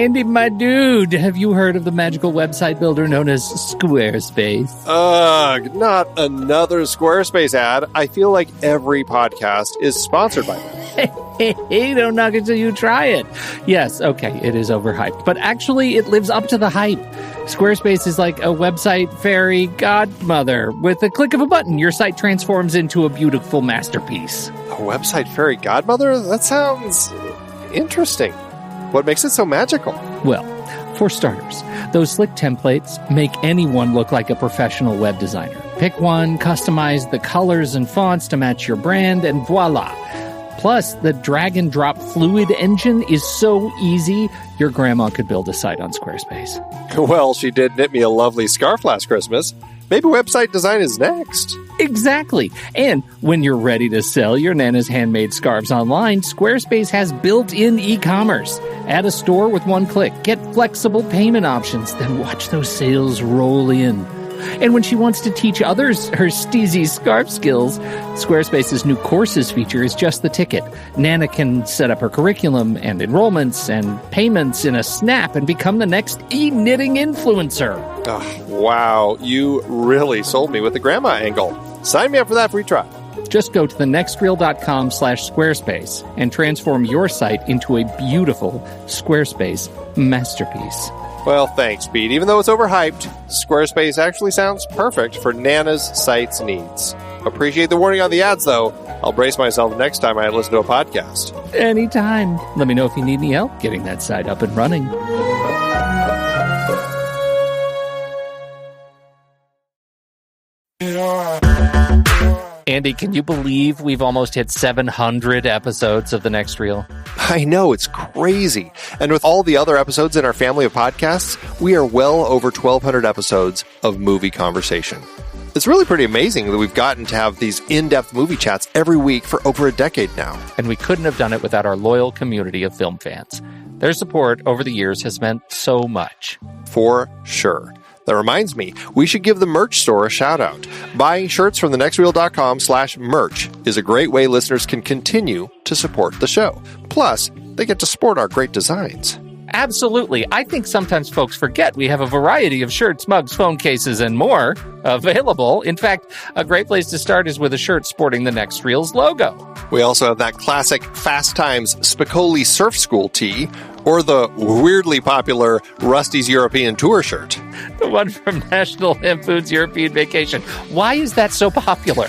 Andy, my dude, have you heard of the magical website builder known as Squarespace? Ugh, not another Squarespace ad. I feel like every podcast is sponsored by them. Hey, don't knock it till you try it. Yes, okay, it is overhyped, but actually it lives up to the hype. Squarespace is like a website fairy godmother. With a click of a button, your site transforms into a beautiful masterpiece. A website fairy godmother? That sounds interesting. What makes it so magical? Well, for starters, those slick templates make anyone look like a professional web designer. Pick one, customize the colors and fonts to match your brand, and voila. Plus, the drag-and-drop fluid engine is so easy, your grandma could build a site on Squarespace. Well, she did knit me a lovely scarf last Christmas. Maybe website design is next. Exactly. And when you're ready to sell your Nana's handmade scarves online, Squarespace has built-in e-commerce. Add a store with one click. Get flexible payment options. Then watch those sales roll in. And when she wants to teach others her steezy scarf skills, Squarespace's new courses feature is just the ticket. Nana can set up her curriculum and enrollments and payments in a snap and become the next e-knitting influencer. Oh, wow, you really sold me with the grandma angle. Sign me up for that free trial. Just go to thenextreel.com/Squarespace and transform your site into a beautiful Squarespace masterpiece. Well, thanks, Pete. Even though it's overhyped, Squarespace actually sounds perfect for Nana's site's needs. Appreciate the warning on the ads, though. I'll brace myself next time I listen to a podcast. Anytime. Let me know if you need any help getting that site up and running. Andy, can you believe we've almost hit 700 episodes of The Next Reel? I know, it's crazy. And with all the other episodes in our family of podcasts, we are well over 1,200 episodes of movie conversation. It's really pretty amazing that we've gotten to have these in-depth movie chats every week for over a decade now. And we couldn't have done it without our loyal community of film fans. Their support over the years has meant so much. For sure. That reminds me, we should give the merch store a shout out. Buying shirts from thenextreel.com/merch is a great way listeners can continue to support the show. Plus, they get to sport our great designs. Absolutely. I think sometimes folks forget we have a variety of shirts, mugs, phone cases, and more available. In fact, a great place to start is with a shirt sporting the Next Reel's logo. We also have that classic Fast Times Spicoli Surf School tee, or the weirdly popular Rusty's European Tour shirt. The one from National Lampoon's European Vacation. Why is that so popular?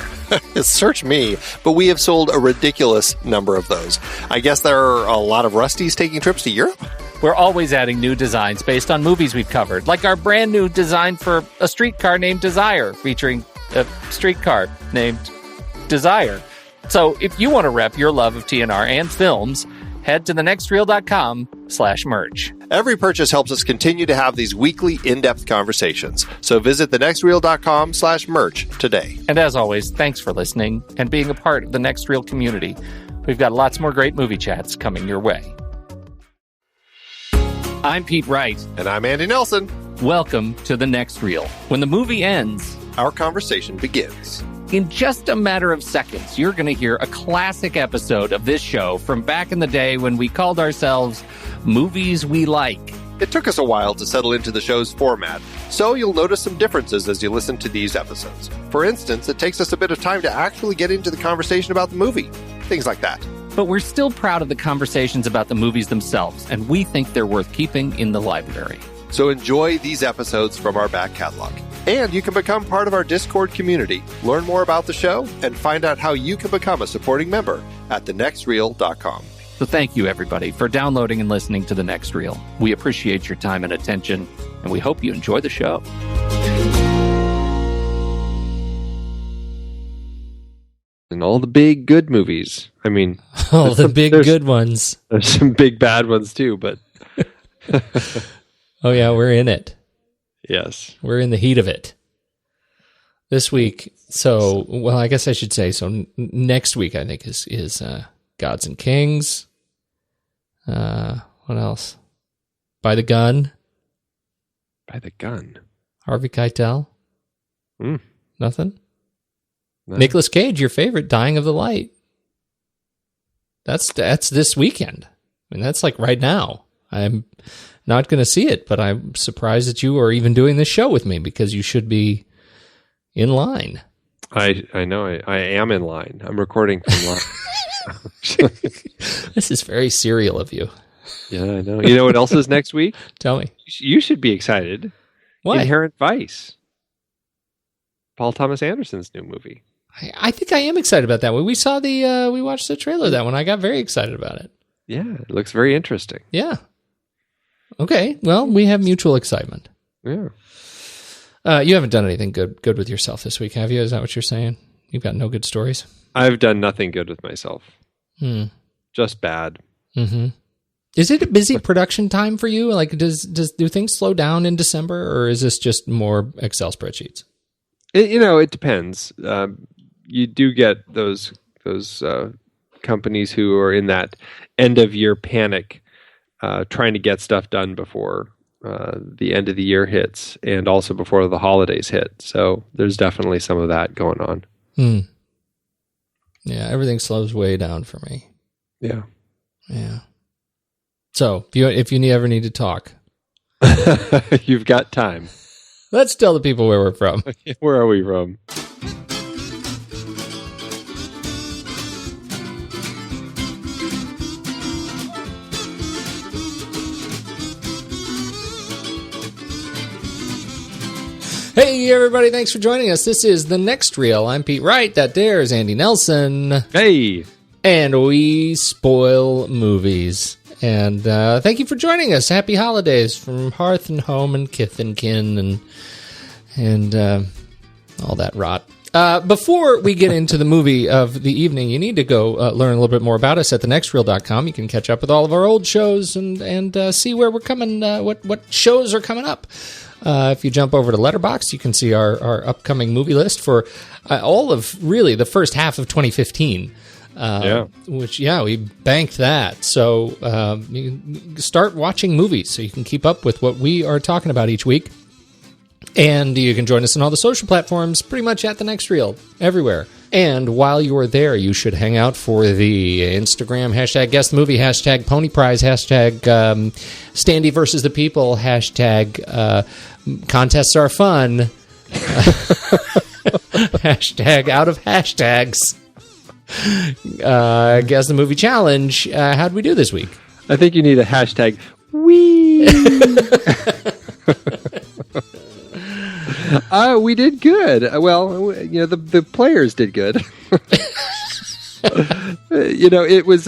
Search me, but we have sold a ridiculous number of those. I guess there are a lot of Rustys taking trips to Europe? We're always adding new designs based on movies we've covered, like our brand new design for a streetcar named Desire, featuring a streetcar named Desire. So if you want to rep your love of TNR and films, head to thenextreel.com/merch. Every purchase helps us continue to have these weekly in-depth conversations. So visit thenextreel.com/merch today. And as always, thanks for listening and being a part of the Next Reel community. We've got lots more great movie chats coming your way. I'm Pete Wright. And I'm Andy Nelson. Welcome to The Next Reel. When the movie ends, our conversation begins. In just a matter of seconds, you're going to hear a classic episode of this show from back in the day when we called ourselves Movies We Like. It took us a while to settle into the show's format, so you'll notice some differences as you listen to these episodes. For instance, it takes us a bit of time to actually get into the conversation about the movie. Things like that. But we're still proud of the conversations about the movies themselves, and we think they're worth keeping in the library. So enjoy these episodes from our back catalog. And you can become part of our Discord community, learn more about the show, and find out how you can become a supporting member at thenextreel.com. So thank you, everybody, for downloading and listening to The Next Reel. We appreciate your time and attention, and we hope you enjoy the show. And all the big good movies. I mean, all the big good ones. There's some big bad ones too, but oh yeah, we're in it. Yes. We're in the heat of it. This week, well, I guess I should say, next week I think is Gods and Kings. What else? By the Gun. By the Gun. Harvey Keitel. Nothing? No. Nicolas Cage, your favorite, Dying of the Light. That's this weekend. I mean, that's like right now. I'm not going to see it, but I'm surprised that you are even doing this show with me because you should be in line. I know. I am in line. I'm recording from line. This is very serial of you. Yeah, I know. You know what else is next week? Tell me. You should be excited. What? Inherent Vice. Paul Thomas Anderson's new movie. I think I am excited about that one. We saw we watched the trailer of that one. I got very excited about it. Yeah, it looks very interesting. Yeah. Okay. Well, we have mutual excitement. Yeah. You haven't done anything good with yourself this week, have you? Is that what you're saying? You've got no good stories? I've done nothing good with myself. Just bad. Mm-hmm. Is it a busy production time for you? Like, do things slow down in December, or is this just more Excel spreadsheets? It depends. You do get those companies who are in that end of year panic, trying to get stuff done before the end of the year hits, and also before the holidays hit. So there's definitely some of that going on. Yeah, everything slows way down for me. Yeah. So if you ever need to talk, you've got time. Let's tell the people where we're from. Where are we from? Hey, everybody. Thanks for joining us. This is The Next Reel. I'm Pete Wright. That there is Andy Nelson. Hey. And we spoil movies. And thank you for joining us. Happy holidays from hearth and home and kith and kin and all that rot. Before we get into the movie of the evening, you need to go learn a little bit more about us at thenextreel.com. You can catch up with all of our old shows and see where we're coming, what shows are coming up. If you jump over to Letterboxd, you can see our upcoming movie list for all of, really, the first half of 2015. We banked that. So you can start watching movies so you can keep up with what we are talking about each week. And you can join us on all the social platforms, pretty much at The Next Reel, everywhere. And while you're there, you should hang out for the Instagram, hashtag Guess the Movie, hashtag Pony Prize, hashtag Standy versus the People, hashtag Contests Are Fun, hashtag Out of Hashtags, Guess the Movie Challenge. How'd we do this week? I think you need a hashtag wee. We did good. Well, the players did good. It was.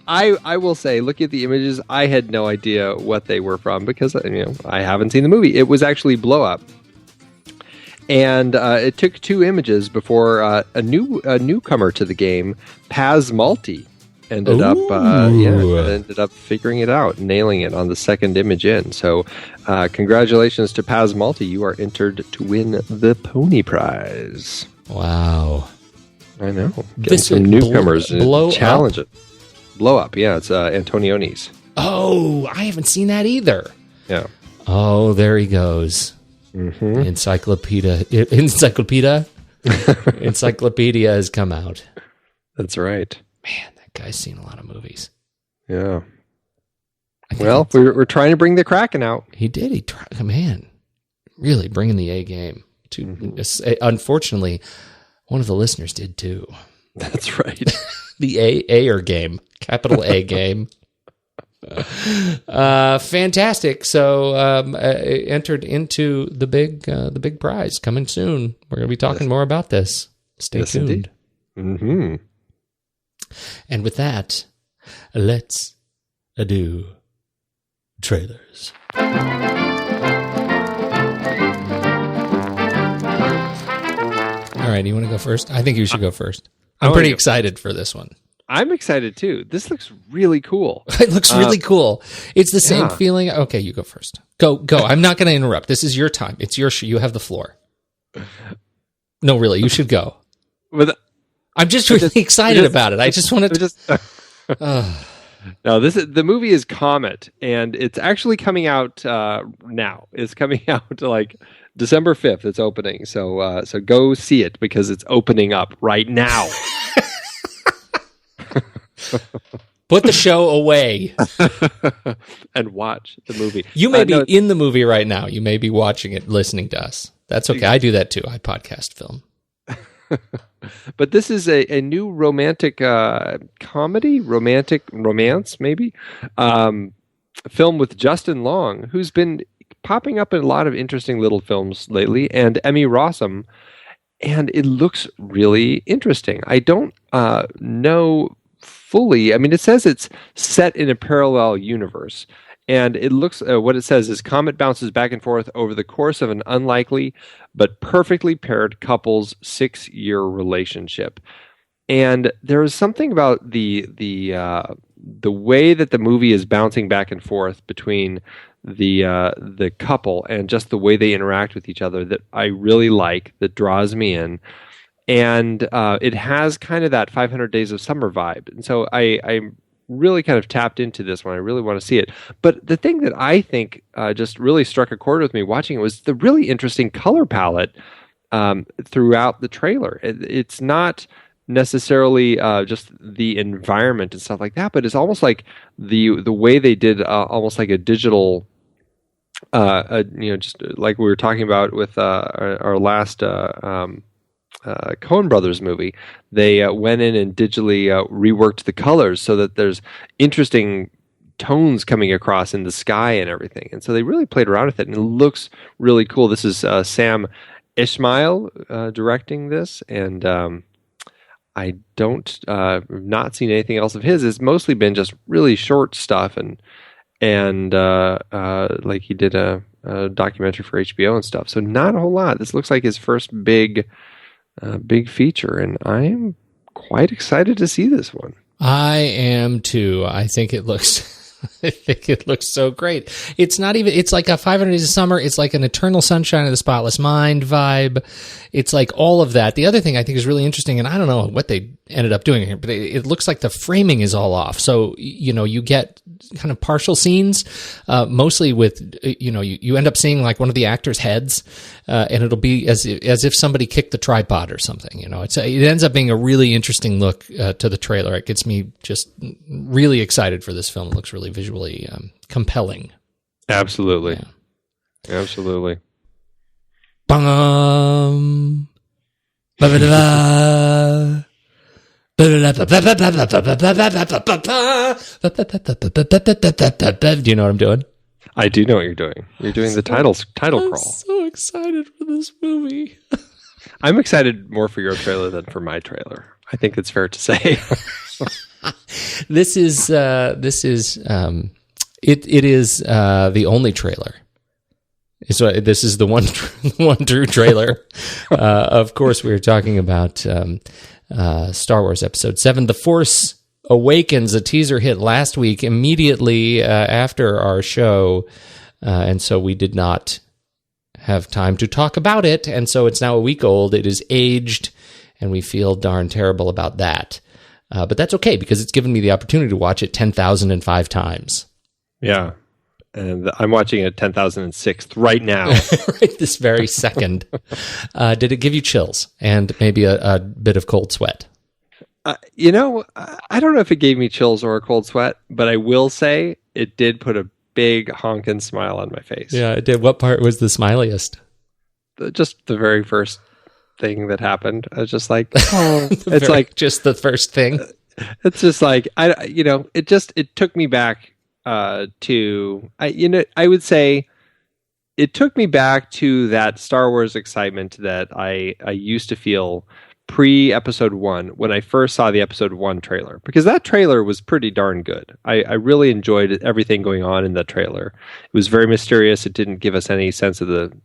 I will say, looking at the images, I had no idea what they were from because I haven't seen the movie. It was actually Blow Up, and it took two images before a newcomer to the game, Paz Malti, ended up figuring it out, nailing it on the second image in. So congratulations to Paz Malti. You are entered to win the Pony Prize. Wow. I know. Getting some newcomers and challenge it. Blow Up. Yeah, it's Antonioni's. Oh, I haven't seen that either. Yeah. Oh, there he goes. Mm-hmm. Encyclopedia has come out. That's right. Man, guy's seen a lot of movies. Yeah. Well, we're trying to bring the Kraken out. He did. He tried. Man, really bringing the A game. Unfortunately, one of the listeners did too. That's right. The A-er game, capital A game. Fantastic. So entered into the big prize coming soon. We're going to be talking more about this. Stay tuned. Mm-hmm. And with that, let's do trailers. All right, you want to go first? I think you should go first. I'm pretty excited for this one. I'm excited too. This looks really cool. It looks really cool. It's the same feeling. Okay, you go first. Go. I'm not going to interrupt. This is your time. It's your show. You have the floor. No, really, you should go. I'm just really excited about it. I just want to. No, the movie is Comet, and it's actually coming out now. It's coming out like December 5th. It's opening, so go see it because it's opening up right now. Put the show away. And watch the movie. You may be in the movie right now. You may be watching it, listening to us. That's okay. I do that too. I podcast film. But this is a new romantic comedy, romance maybe, film with Justin Long, who's been popping up in a lot of interesting little films lately, and Emmy Rossum, and it looks really interesting. I don't know fully. I mean, it says it's set in a parallel universe. And it looks, what it says is, Comet bounces back and forth over the course of an unlikely but perfectly paired couple's 6-year relationship. And there is something about the way that the movie is bouncing back and forth between the couple and just the way they interact with each other that I really like, that draws me in. And it has kind of that 500 Days of Summer vibe. And so I'm really kind of tapped into this one. I really want to see it. But the thing that I think just really struck a chord with me watching it was the really interesting color palette throughout the trailer. It's not necessarily just the environment and stuff like that, but it's almost like the way they did almost like a digital, just like we were talking about with our last Coen Brothers movie. They went in and digitally reworked the colors so that there's interesting tones coming across in the sky and everything. And so they really played around with it, and it looks really cool. This is Sam Esmail directing this, and I don't not seen anything else of his. It's mostly been just really short stuff, and like he did a documentary for HBO and stuff. So not a whole lot. This looks like his first big feature, and I'm quite excited to see this one. I am too. I think it looks so great. It's not even, it's like a 500 Days of Summer. It's like an Eternal Sunshine of the Spotless Mind vibe. It's like all of that. The other thing I think is really interesting, and I don't know what they ended up doing here, but it looks like the framing is all off. So, you get kind of partial scenes, mostly with, you end up seeing like one of the actors' heads, and it'll be as if somebody kicked the tripod or something. It ends up being a really interesting look to the trailer. It gets me just really excited for this film. It looks really visually compelling. Absolutely. Yeah. Absolutely. Bum. Do you know what I'm doing? I do know what you're doing. You're doing the title crawl. I'm so excited for this movie. I'm excited more for your trailer than for my trailer. I think it's fair to say. This is the only trailer. So this is the one true trailer. Of course, we were talking about Star Wars Episode 7, The Force Awakens, a teaser hit last week immediately after our show, and so we did not have time to talk about it, and so it's now a week old. It is aged, and we feel darn terrible about that. But that's okay, because it's given me the opportunity to watch it 10,005 times. Yeah. And I'm watching it 10,006th right now. Right this very second. Did it give you chills and maybe a bit of cold sweat? I don't know if it gave me chills or a cold sweat, but I will say it did put a big honking smile on my face. Yeah, it did. What part was the smiliest? Just the very first thing that happened. I was just like, oh, it's like just the first thing. It's just like, it took me back I would say it took me back to that Star Wars excitement that I used to feel pre-Episode 1 when I first saw the Episode 1 trailer, because that trailer was pretty darn good. I really enjoyed everything going on in that trailer. It was very mysterious. It didn't give us any sense of the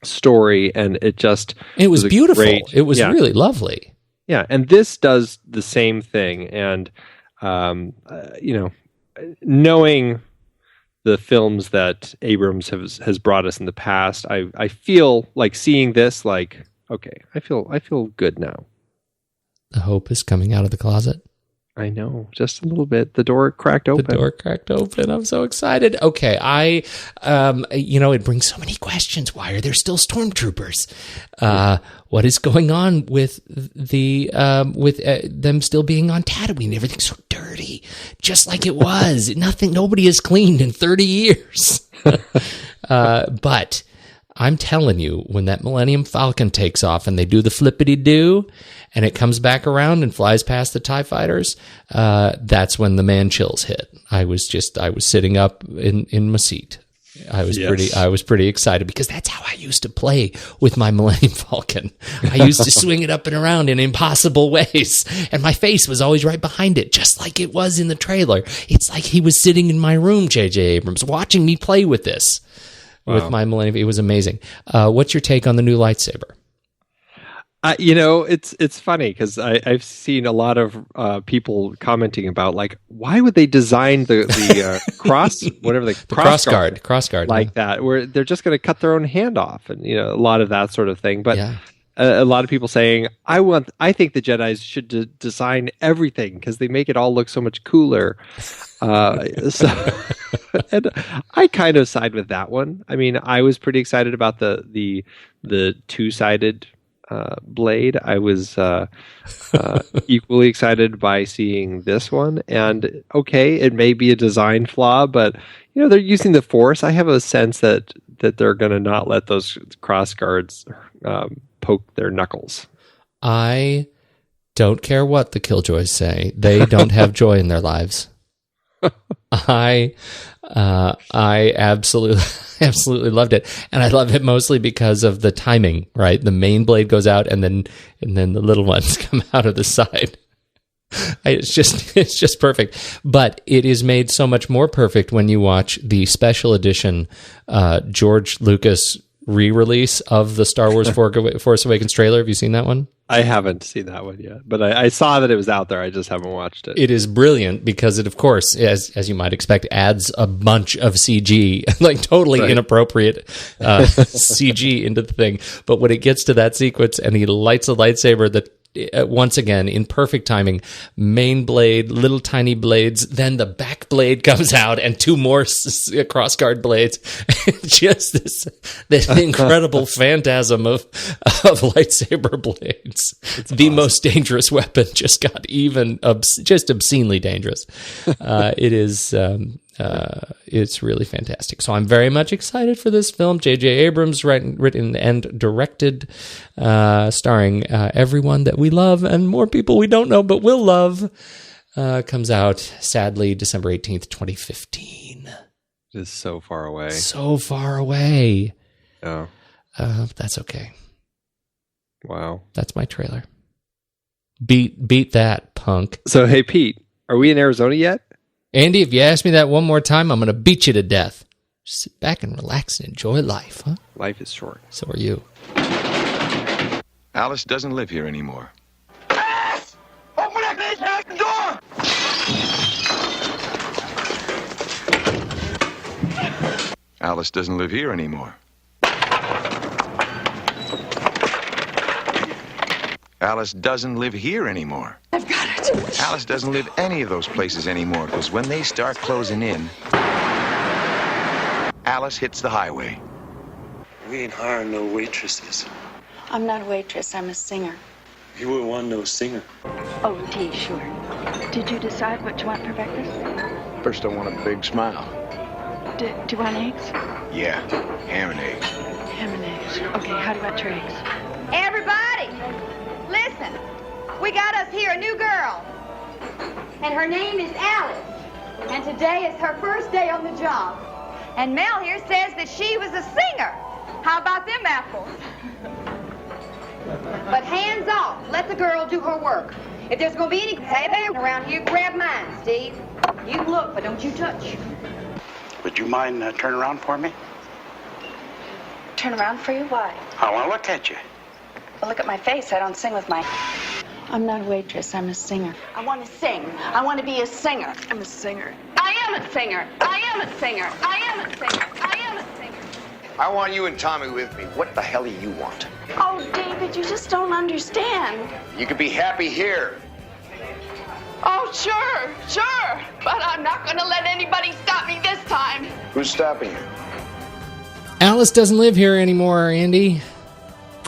story, and it was beautiful. It was really lovely. Yeah, and this does the same thing, and knowing the films that Abrams has brought us in the past, I feel like seeing this, like, okay, I feel good now. The hope is coming out of the closet. I know, just a little bit. The door cracked open. The door cracked open. I'm so excited. Okay, it brings so many questions. Why are there still stormtroopers? What is going on with them still being on Tatooine? Everything's so dirty, just like it was. Nobody has cleaned in 30 years. But I'm telling you, when that Millennium Falcon takes off and they do the flippity-doo and it comes back around and flies past the TIE fighters, that's when the man chills hit. I was sitting up in my seat. I was pretty excited because that's how I used to play with my Millennium Falcon. I used to swing it up and around in impossible ways, and my face was always right behind it, just like it was in the trailer. It's like he was sitting in my room, J.J. Abrams, watching me play with this. Wow. With my Millennium. It was amazing. What's your take on the new lightsaber? It's funny because I've seen a lot of people commenting about, like, why would they design the cross guard like that, where they're just going to cut their own hand off, and a lot of that sort of thing. But a lot of people saying, I think the Jedi should design everything because they make it all look so much cooler. And I kind of side with that one. I mean, I was pretty excited about the two-sided blade. I was equally excited by seeing this one. And okay, it may be a design flaw, but they're using the Force. I have a sense that they're going to not let those cross guards poke their knuckles. I don't care what the Killjoys say. They don't have joy in their lives. I absolutely loved it, and I love it mostly because of the timing. Right, the main blade goes out, and then the little ones come out of the side. It's just perfect. But it is made so much more perfect when you watch the special edition George Lucas re-release of the Star Wars Force Awakens trailer. Have you seen that one? I haven't seen that one yet, but I saw that it was out there. I just haven't watched it. It is brilliant because it, of course, as you might expect, adds a bunch of CG, like totally inappropriate CG into the thing. But when it gets to that sequence and he lights a lightsaber, that once again, in perfect timing, main blade, little tiny blades, then the back blade comes out and two more crossguard blades. Just this incredible phantasm of lightsaber blades. It's the awesome. Most dangerous weapon just got even just obscenely dangerous. It is it's really fantastic. So I'm very much excited for this film. J.J. Abrams written and directed, starring everyone that we love and more people we don't know but will love. Comes out, sadly, December 18th, 2015. It is so far away. So far away. Oh. That's okay. Wow. That's my trailer. Beat that, punk. So, hey, Pete, are we in Arizona yet? Andy, if you ask me that one more time, I'm going to beat you to death. Just sit back and relax and enjoy life, huh? Life is short. So are you. Alice doesn't live here anymore. Alice! Open that door! Alice doesn't live here anymore. Alice doesn't live here anymore. I've got it. Alice doesn't live any of those places anymore, because when they start closing in, Alice hits the highway. We ain't hiring no waitresses. I'm not a waitress, I'm a singer. You wouldn't want no singer. Oh, tea, sure. Did you decide what you want for breakfast? First, I want a big smile. Do you want eggs? Yeah, ham and eggs. Ham and eggs. Okay, how do you want your eggs? Everybody, listen. We got us here a new girl. And her name is Alice. And today is her first day on the job. And Mel here says that she was a singer. How about them apples? But hands off. Let the girl do her work. If there's going to be any around here, grab mine, Steve. You can look, but don't you touch. Would you mind turning around for me? Turn around for you? Why? I want to look at you. Well, look at my face. I don't sing with my... I'm not a waitress. I'm a singer. I want to sing. I want to be a singer. I'm a singer. I am a singer. I am a singer. I am a singer. I am a singer. I want you and Tommy with me. What the hell do you want? Oh, David, you just don't understand. You could be happy here. Oh, sure. But I'm not going to let anybody stop me this time. Who's stopping you? Alice doesn't live here anymore, Andy.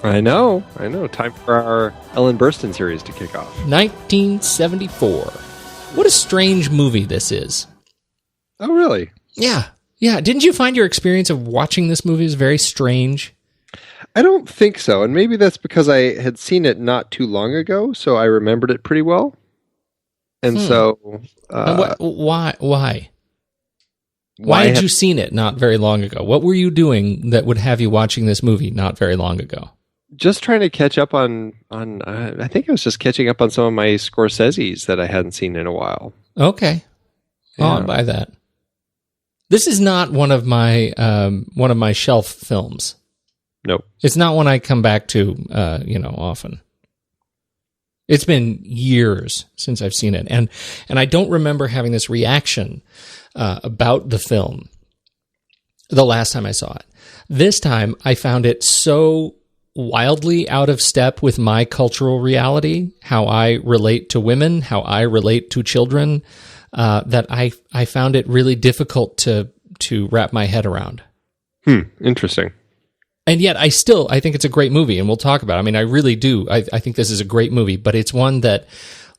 I know. Time for our Ellen Burstyn series to kick off. 1974. What a strange movie this is. Oh, really? Yeah. Didn't you find your experience of watching this movie is very strange? I don't think so, and maybe that's because I had seen it not too long ago, so I remembered it pretty well. And so... Why? Why had you seen it not very long ago? What were you doing that would have you watching this movie not very long ago? Just trying to catch up on I think I was just catching up on some of my Scorseses that I hadn't seen in a while. Okay. Yeah. I'll buy that. This is not one of my shelf films. Nope. It's not one I come back to, often. It's been years since I've seen it, and I don't remember having this reaction about the film the last time I saw it. This time, I found it so wildly out of step with my cultural reality, how I relate to women, how I relate to children, that I found it really difficult to wrap my head around. Interesting. And yet, I think it's a great movie, and we'll talk about it. I mean, I really do. I think this is a great movie, but it's one that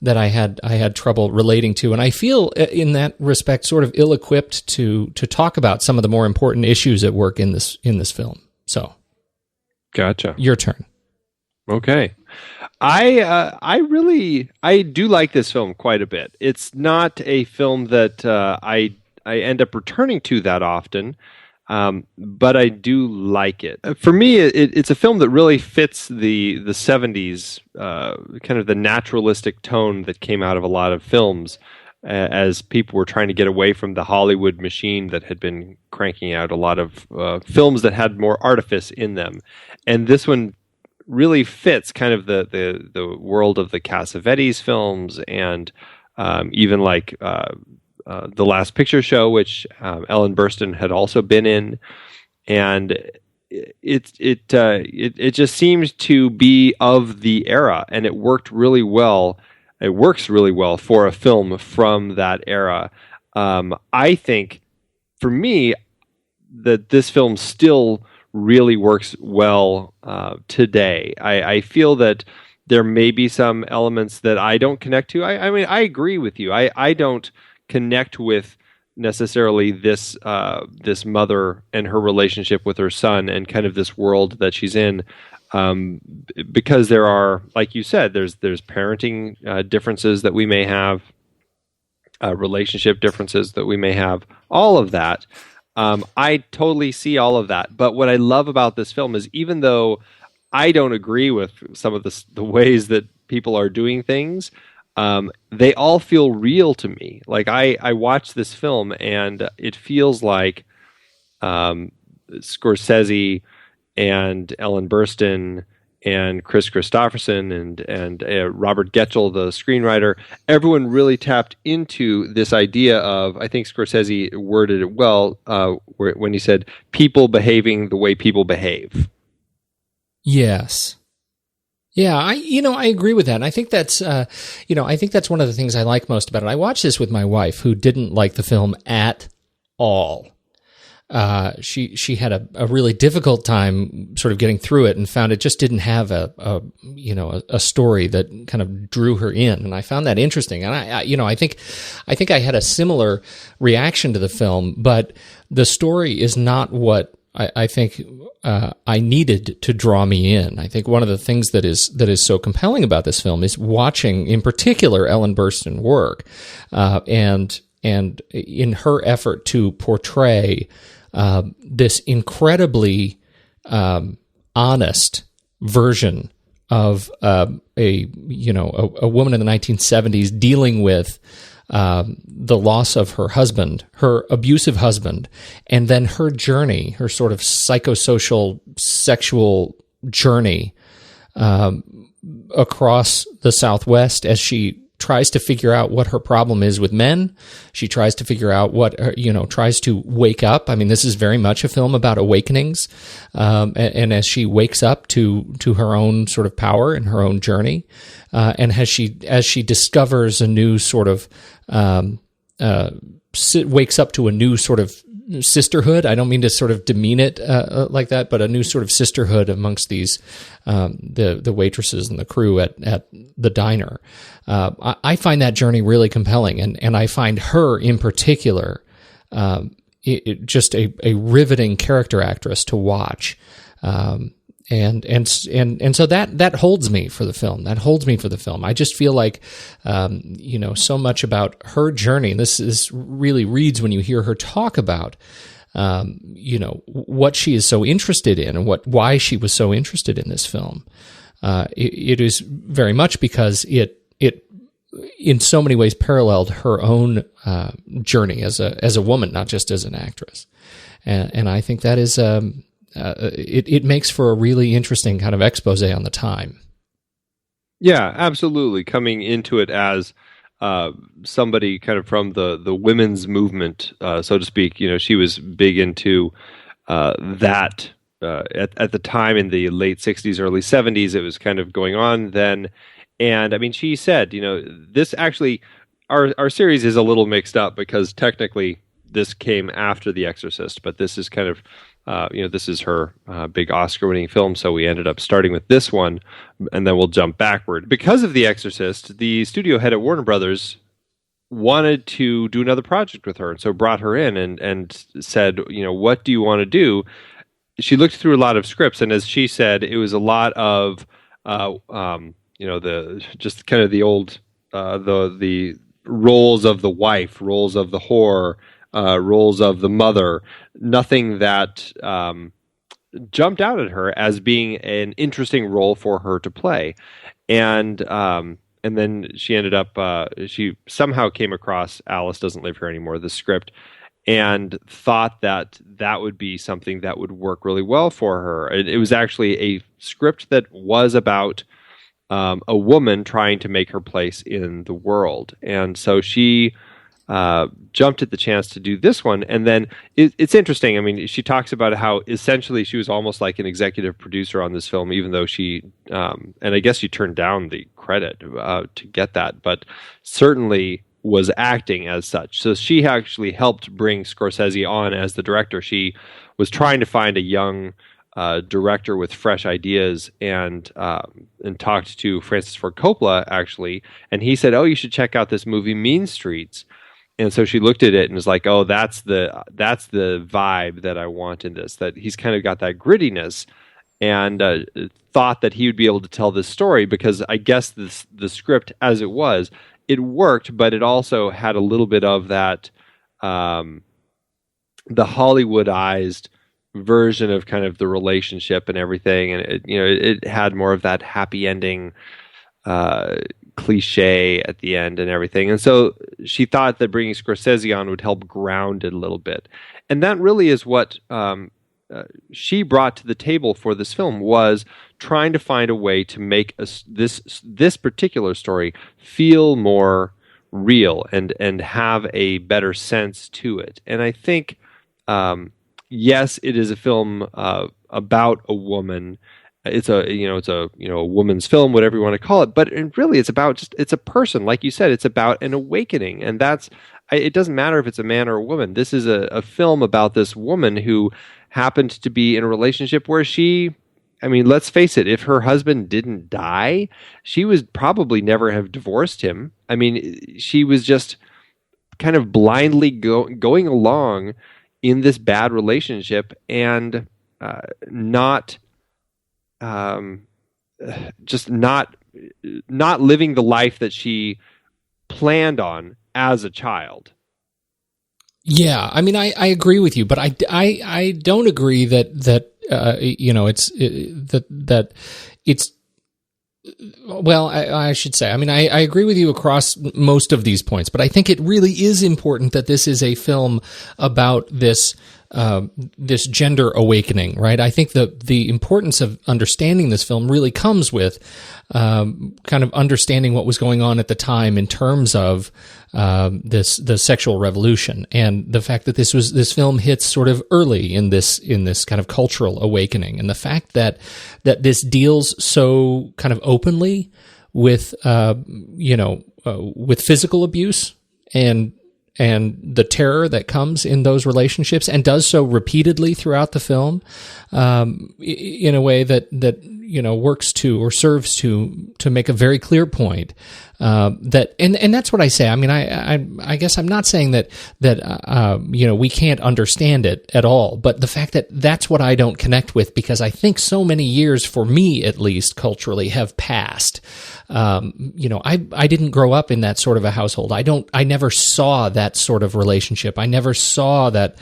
I had trouble relating to, and I feel in that respect sort of ill-equipped to talk about some of the more important issues at work in this film. So, gotcha. Your turn. Okay. I do like this film quite a bit. It's not a film that I end up returning to that often. But I do like it. For me, it's a film that really fits the 70s, kind of the naturalistic tone that came out of a lot of films as people were trying to get away from the Hollywood machine that had been cranking out a lot of films that had more artifice in them. And this one really fits kind of the world of the Cassavetes films and even like... The Last Picture Show, which Ellen Burstyn had also been in, and it just seems to be of the era, and it worked really well. It works really well for a film from that era. I think, for me, that this film still really works well today. I feel that there may be some elements that I don't connect to. I mean, I agree with you. I don't connect with necessarily this mother and her relationship with her son and kind of this world that she's in, because there are, like you said, there's parenting differences that we may have, relationship differences that we may have, all of that. I totally see all of that. But what I love about this film is, even though I don't agree with some of the ways that people are doing things, they all feel real to me. Like I watch this film and it feels like Scorsese and Ellen Burstyn and Kris Kristofferson and Robert Getchell, the screenwriter, everyone really tapped into this idea of, I think Scorsese worded it well when he said, people behaving the way people behave. Yes. Yeah, I agree with that. And I think that's, I think that's one of the things I like most about it. I watched this with my wife, who didn't like the film at all. She had a really difficult time sort of getting through it, and found it just didn't have a story that kind of drew her in. And I found that interesting. And I think I had a similar reaction to the film, but the story is not what I think I needed to draw me in. I think one of the things that is so compelling about this film is watching, in particular, Ellen Burstyn work, and in her effort to portray this incredibly honest version of a woman in the 1970s dealing with the loss of her husband, her abusive husband, and then her journey, her sort of psychosocial, sexual journey across the Southwest as she tries to figure out what her problem is with men. She tries to figure out tries to wake up. I mean, this is very much a film about awakenings. And as she wakes up to her own sort of power and her own journey, and as she discovers a new sort of, wakes up to a new sort of sisterhood. I don't mean to sort of demean it like that, but a new sort of sisterhood amongst these the waitresses and the crew at the diner. I find that journey really compelling, and I find her in particular just a riveting character actress to watch. And so that holds me for the film. That holds me for the film. I just feel like, so much about her journey. This really reads when you hear her talk about, what she is so interested in and why she was so interested in this film. It is very much because it in so many ways paralleled her own journey as a woman, not just as an actress. And I think that is. It makes for a really interesting kind of expose on the time. Yeah, absolutely. Coming into it as somebody kind of from the women's movement, so to speak. She was big into that at the time in the late 60s, early 70s. It was kind of going on then. And I mean, she said, this actually, our series is a little mixed up because technically this came after The Exorcist, but this is kind of, this is her big Oscar-winning film, so we ended up starting with this one, and then we'll jump backward. Because of The Exorcist, the studio head at Warner Brothers wanted to do another project with her, and so brought her in and said, what do you want to do? She looked through a lot of scripts, and as she said, it was a lot of, the just kind of the old, the roles of the wife, roles of the whore, roles of the mother, nothing that jumped out at her as being an interesting role for her to play. And then she ended up, she somehow came across Alice Doesn't Live Here Anymore, the script, and thought that would be something that would work really well for her. It was actually a script that was about a woman trying to make her place in the world. And so she jumped at the chance to do this one. And then it's interesting. I mean, she talks about how essentially she was almost like an executive producer on this film, even though she, and I guess she turned down the credit to get that, but certainly was acting as such. So she actually helped bring Scorsese on as the director. She was trying to find a young director with fresh ideas, and talked to Francis Ford Coppola, actually, and he said, "Oh, you should check out this movie Mean Streets." And so she looked at it and was like, "Oh, that's the vibe that I want in this." That he's kind of got that grittiness, and thought that he would be able to tell this story because I guess the script as it was, it worked, but it also had a little bit of that the Hollywoodized version of kind of the relationship and everything, and it had more of that happy ending cliche at the end and everything. And so she thought that bringing Scorsese on would help ground it a little bit. And that really is what she brought to the table for this film, was trying to find a way to make this particular story feel more real and have a better sense to it. And I think, yes, it is a film about a woman. It's a woman's film, whatever you want to call it. But really, it's a person, like you said. It's about an awakening, and it doesn't matter if it's a man or a woman. This is a film about this woman who happened to be in a relationship where let's face it, if her husband didn't die, she would probably never have divorced him. I mean, she was just kind of blindly going along in this bad relationship and not living the life that she planned on as a child. Yeah, I mean, I agree with you, but I don't agree that it's well, I should say, I mean, I agree with you across most of these points, but I think it really is important that this is a film about this this gender awakening, right? I think the importance of understanding this film really comes with kind of understanding what was going on at the time in terms of the sexual revolution, and the fact that this film hits sort of early in this kind of cultural awakening, and the fact that this deals so kind of openly with with physical abuse and the terror that comes in those relationships, and does so repeatedly throughout the film, in a way that works to or serves to make a very clear point, that and that's what I say. I mean, I guess I'm not saying that we can't understand it at all, but the fact that that's what I don't connect with, because I think so many years, for me at least culturally, have passed. I didn't grow up in that sort of a household. I never saw that sort of relationship. I never saw that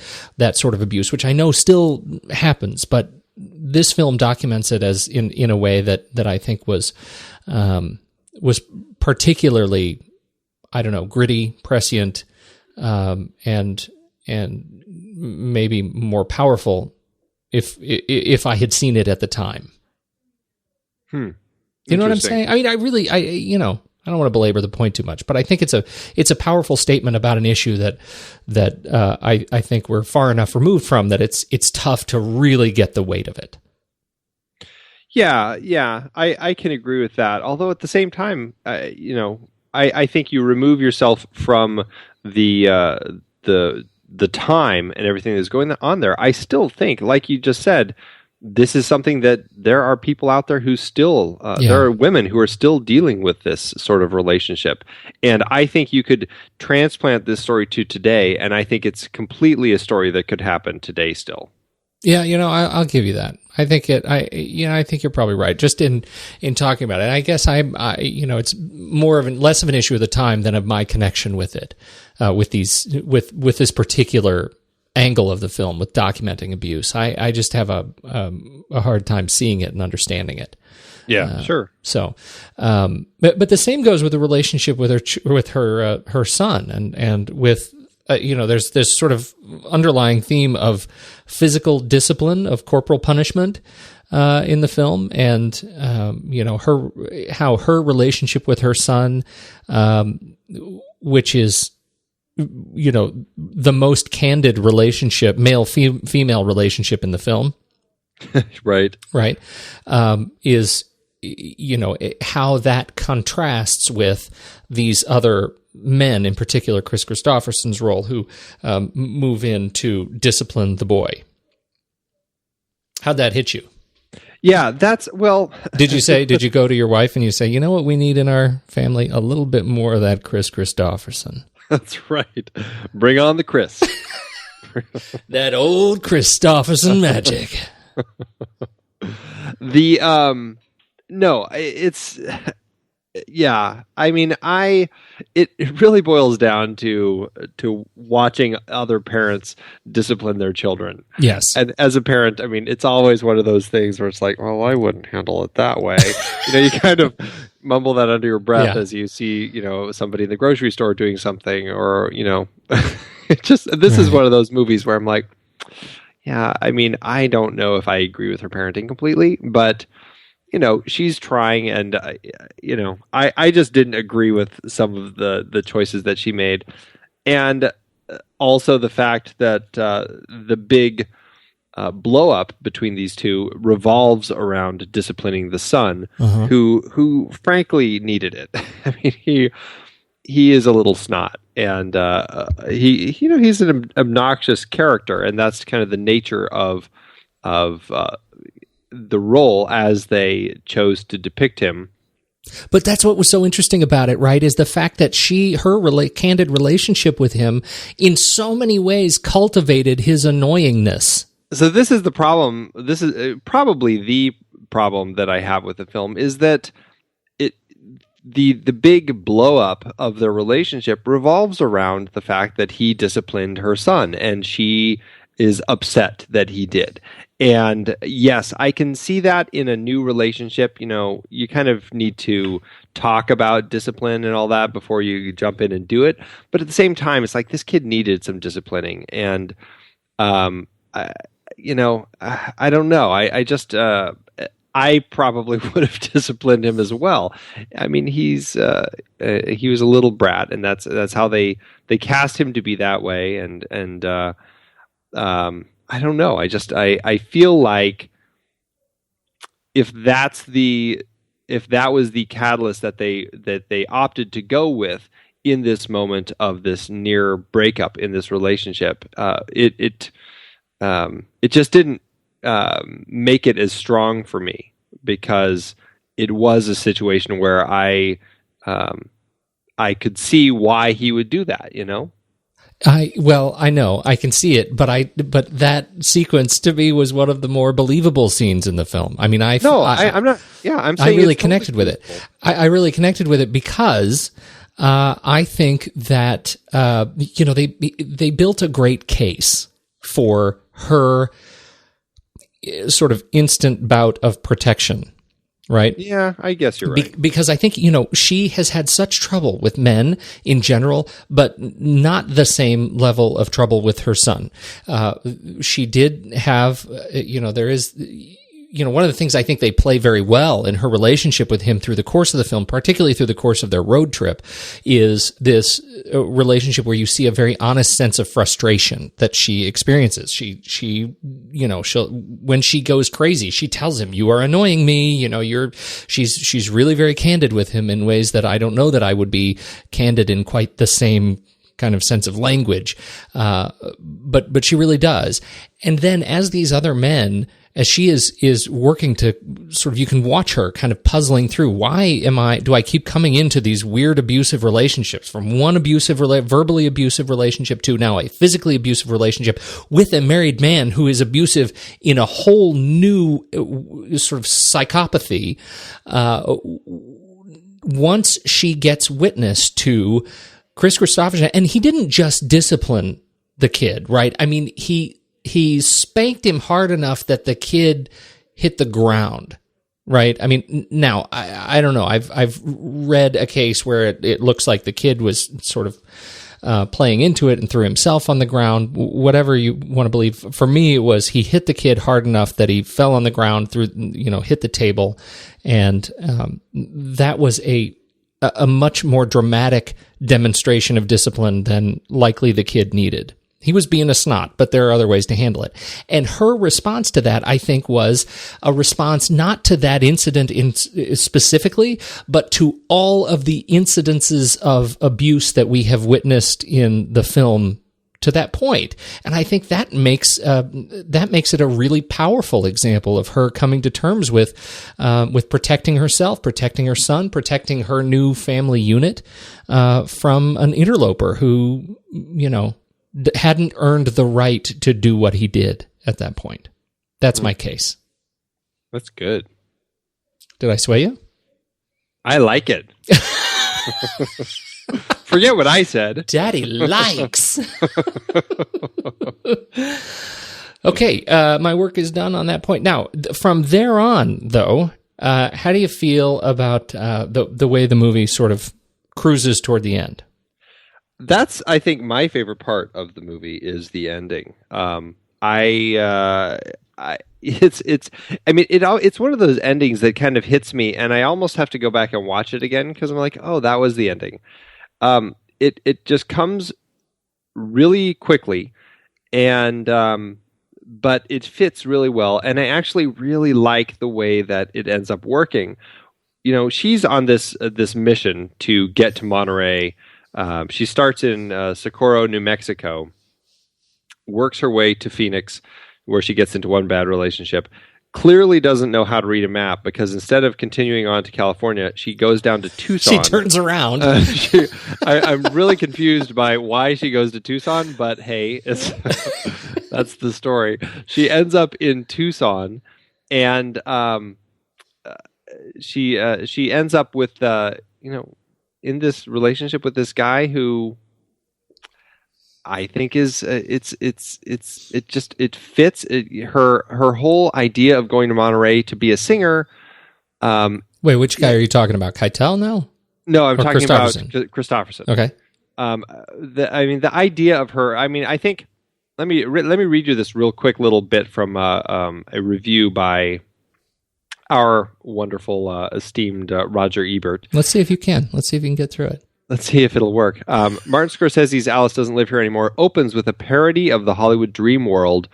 sort of abuse, which I know still happens, but this film documents it as in a way that I think was particularly, I don't know, gritty, prescient, and maybe more powerful if I had seen it at the time. You know what I'm saying? I mean, I don't want to belabor the point too much, but I think it's a powerful statement about an issue that I think we're far enough removed from that it's tough to really get the weight of it. Yeah, I can agree with that. Although at the same time, I think you remove yourself from the time and everything that's going on there. I still think, like you just said, this is something that there are people out there who still, there are women who are still dealing with this sort of relationship. And I think you could transplant this story to today, and I think it's completely a story that could happen today still. Yeah, I'll give you that. I think I think you're probably right. Just in talking about it, I guess it's less of an issue of the time than of my connection with it, with this particular angle of the film, with documenting abuse. I just have a hard time seeing it and understanding it. Yeah, sure. So, but the same goes with the relationship with her son, and with. There's this sort of underlying theme of physical discipline, of corporal punishment in the film, and how her relationship with her son, which is the most candid relationship, male female relationship in the film, right, is how that contrasts with these other men, in particular Kris Kristofferson's role, who move in to discipline the boy. How'd that hit you? Yeah, Did you go to your wife and you say, you know what we need in our family? A little bit more of that Kris Kristofferson. That's right. Bring on the Kris. That old Kristofferson magic. Yeah, I mean, it really boils down to watching other parents discipline their children. Yes. And as a parent, I mean, it's always one of those things where it's like, well, I wouldn't handle it that way. You kind of mumble that under your breath as you see, somebody in the grocery store doing something, or, this is one of those movies where I'm like, yeah, I mean, I don't know if I agree with her parenting completely, but she's trying, and I just didn't agree with some of the choices that she made, and also the fact that the big blow up between these two revolves around disciplining the son, who frankly needed it. I mean, he is a little snot, and he's an obnoxious character, and that's kind of the nature of the role as they chose to depict him. But that's what was so interesting about it, right? Is the fact that her candid relationship with him in so many ways cultivated his annoyingness. So this is the problem. This is probably the problem that I have with the film, is that the big blow up of their relationship revolves around the fact that he disciplined her son, and she is upset that he did. And yes, I can see that in a new relationship. You kind of need to talk about discipline and all that before you jump in and do it. But at the same time, it's like this kid needed some disciplining. And I don't know. I just I probably would have disciplined him as well. I mean, he was a little brat, and that's how they cast him to be that way. And I don't know. I feel like if that was the catalyst that they opted to go with in this moment of this near breakup in this relationship, it just didn't make it as strong for me, because it was a situation where I could see why he would do that, I know I can see it, but that sequence to me was one of the more believable scenes in the film. I mean, I'm not. Yeah, I'm saying I really connected with it. I really connected with it because I think that they built a great case for her sort of instant bout of protection. Right? Yeah, I guess you're right. Because I think, she has had such trouble with men in general, but not the same level of trouble with her son. She did have, there is, one of the things I think they play very well in her relationship with him through the course of the film, particularly through the course of their road trip, is this relationship where you see a very honest sense of frustration that she experiences. She'll when she goes crazy, she tells him, "You are annoying me." She's really very candid with him in ways that I don't know that I would be candid in quite the same kind of sense of language. But she really does. And then as these other men, as she is working to sort of, you can watch her kind of puzzling through, do I keep coming into these weird abusive relationships, from one verbally abusive relationship to now a physically abusive relationship with a married man who is abusive in a whole new sort of psychopathy. Once she gets witness to Kris Kristofferson, and he didn't just discipline the kid, right? I mean, he spanked him hard enough that the kid hit the ground, right? I mean, now, I don't know. I've read a case where it looks like the kid was sort of playing into it and threw himself on the ground, whatever you want to believe. For me, it was he hit the kid hard enough that he fell on the ground, hit the table, and that was a much more dramatic demonstration of discipline than likely the kid needed. He was being a snot, but there are other ways to handle it. And her response to that, I think, was a response not to that incident specifically, but to all of the incidences of abuse that we have witnessed in the film to that point. And I think that makes it a really powerful example of her coming to terms with protecting herself, protecting her son, protecting her new family unit from an interloper who, hadn't earned the right to do what he did at that point. That's my case. That's good. Did I sway you? I like it. Forget what I said. Daddy likes. Okay, my work is done on that point. Now, from there on, though, how do you feel about the way the movie sort of cruises toward the end? That's, I think, my favorite part of the movie is the ending. It's one of those endings that kind of hits me, and I almost have to go back and watch it again because I'm like, oh, that was the ending. It just comes really quickly, and but it fits really well, and I actually really like the way that it ends up working. She's on this mission to get to Monterey. She starts in Socorro, New Mexico, works her way to Phoenix, where she gets into one bad relationship, clearly doesn't know how to read a map, because instead of continuing on to California, she goes down to Tucson. She turns around. I'm really confused by why she goes to Tucson, but hey, that's the story. She ends up in Tucson, and she ends up with in this relationship with this guy who I think is it fits her whole idea of going to Monterey to be a singer. Wait, which guy are you talking about? Keitel now? No, I'm talking about Kristofferson. Okay. The idea of her. I mean, I think let me read you this real quick little bit from a review by our wonderful, esteemed Roger Ebert. Let's see if you can. Let's see if you can get through it. Let's see if it'll work. Martin Scorsese's Alice Doesn't Live Here Anymore opens with a parody of the Hollywood dream world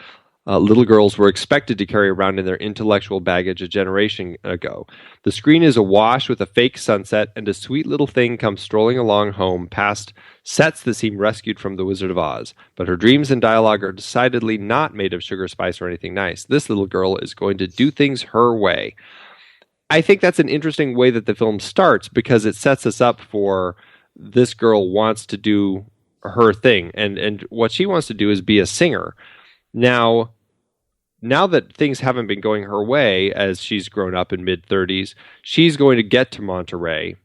little girls were expected to carry around in their intellectual baggage a generation ago. The screen is awash with a fake sunset, and a sweet little thing comes strolling along home past sets that seem rescued from The Wizard of Oz. But her dreams and dialogue are decidedly not made of sugar, spice, or anything nice. This little girl is going to do things her way. I think that's an interesting way that the film starts, because it sets us up for this girl wants to do her thing, and what she wants to do is be a singer. Now that things haven't been going her way as she's grown up in mid-30s, she's going to get to Monterey.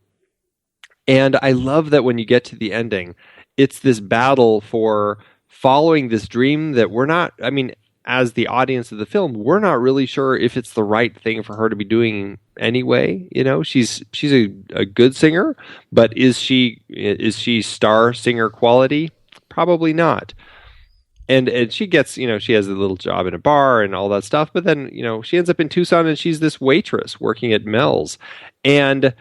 And I love that when you get to the ending, it's this battle for following this dream that we're not, I mean, as the audience of the film, we're not really sure if it's the right thing for her to be doing anyway. You know, she's a good singer, but is she star singer quality? Probably not. And she gets, she has a little job in a bar and all that stuff. But then, she ends up in Tucson and she's this waitress working at Mel's. And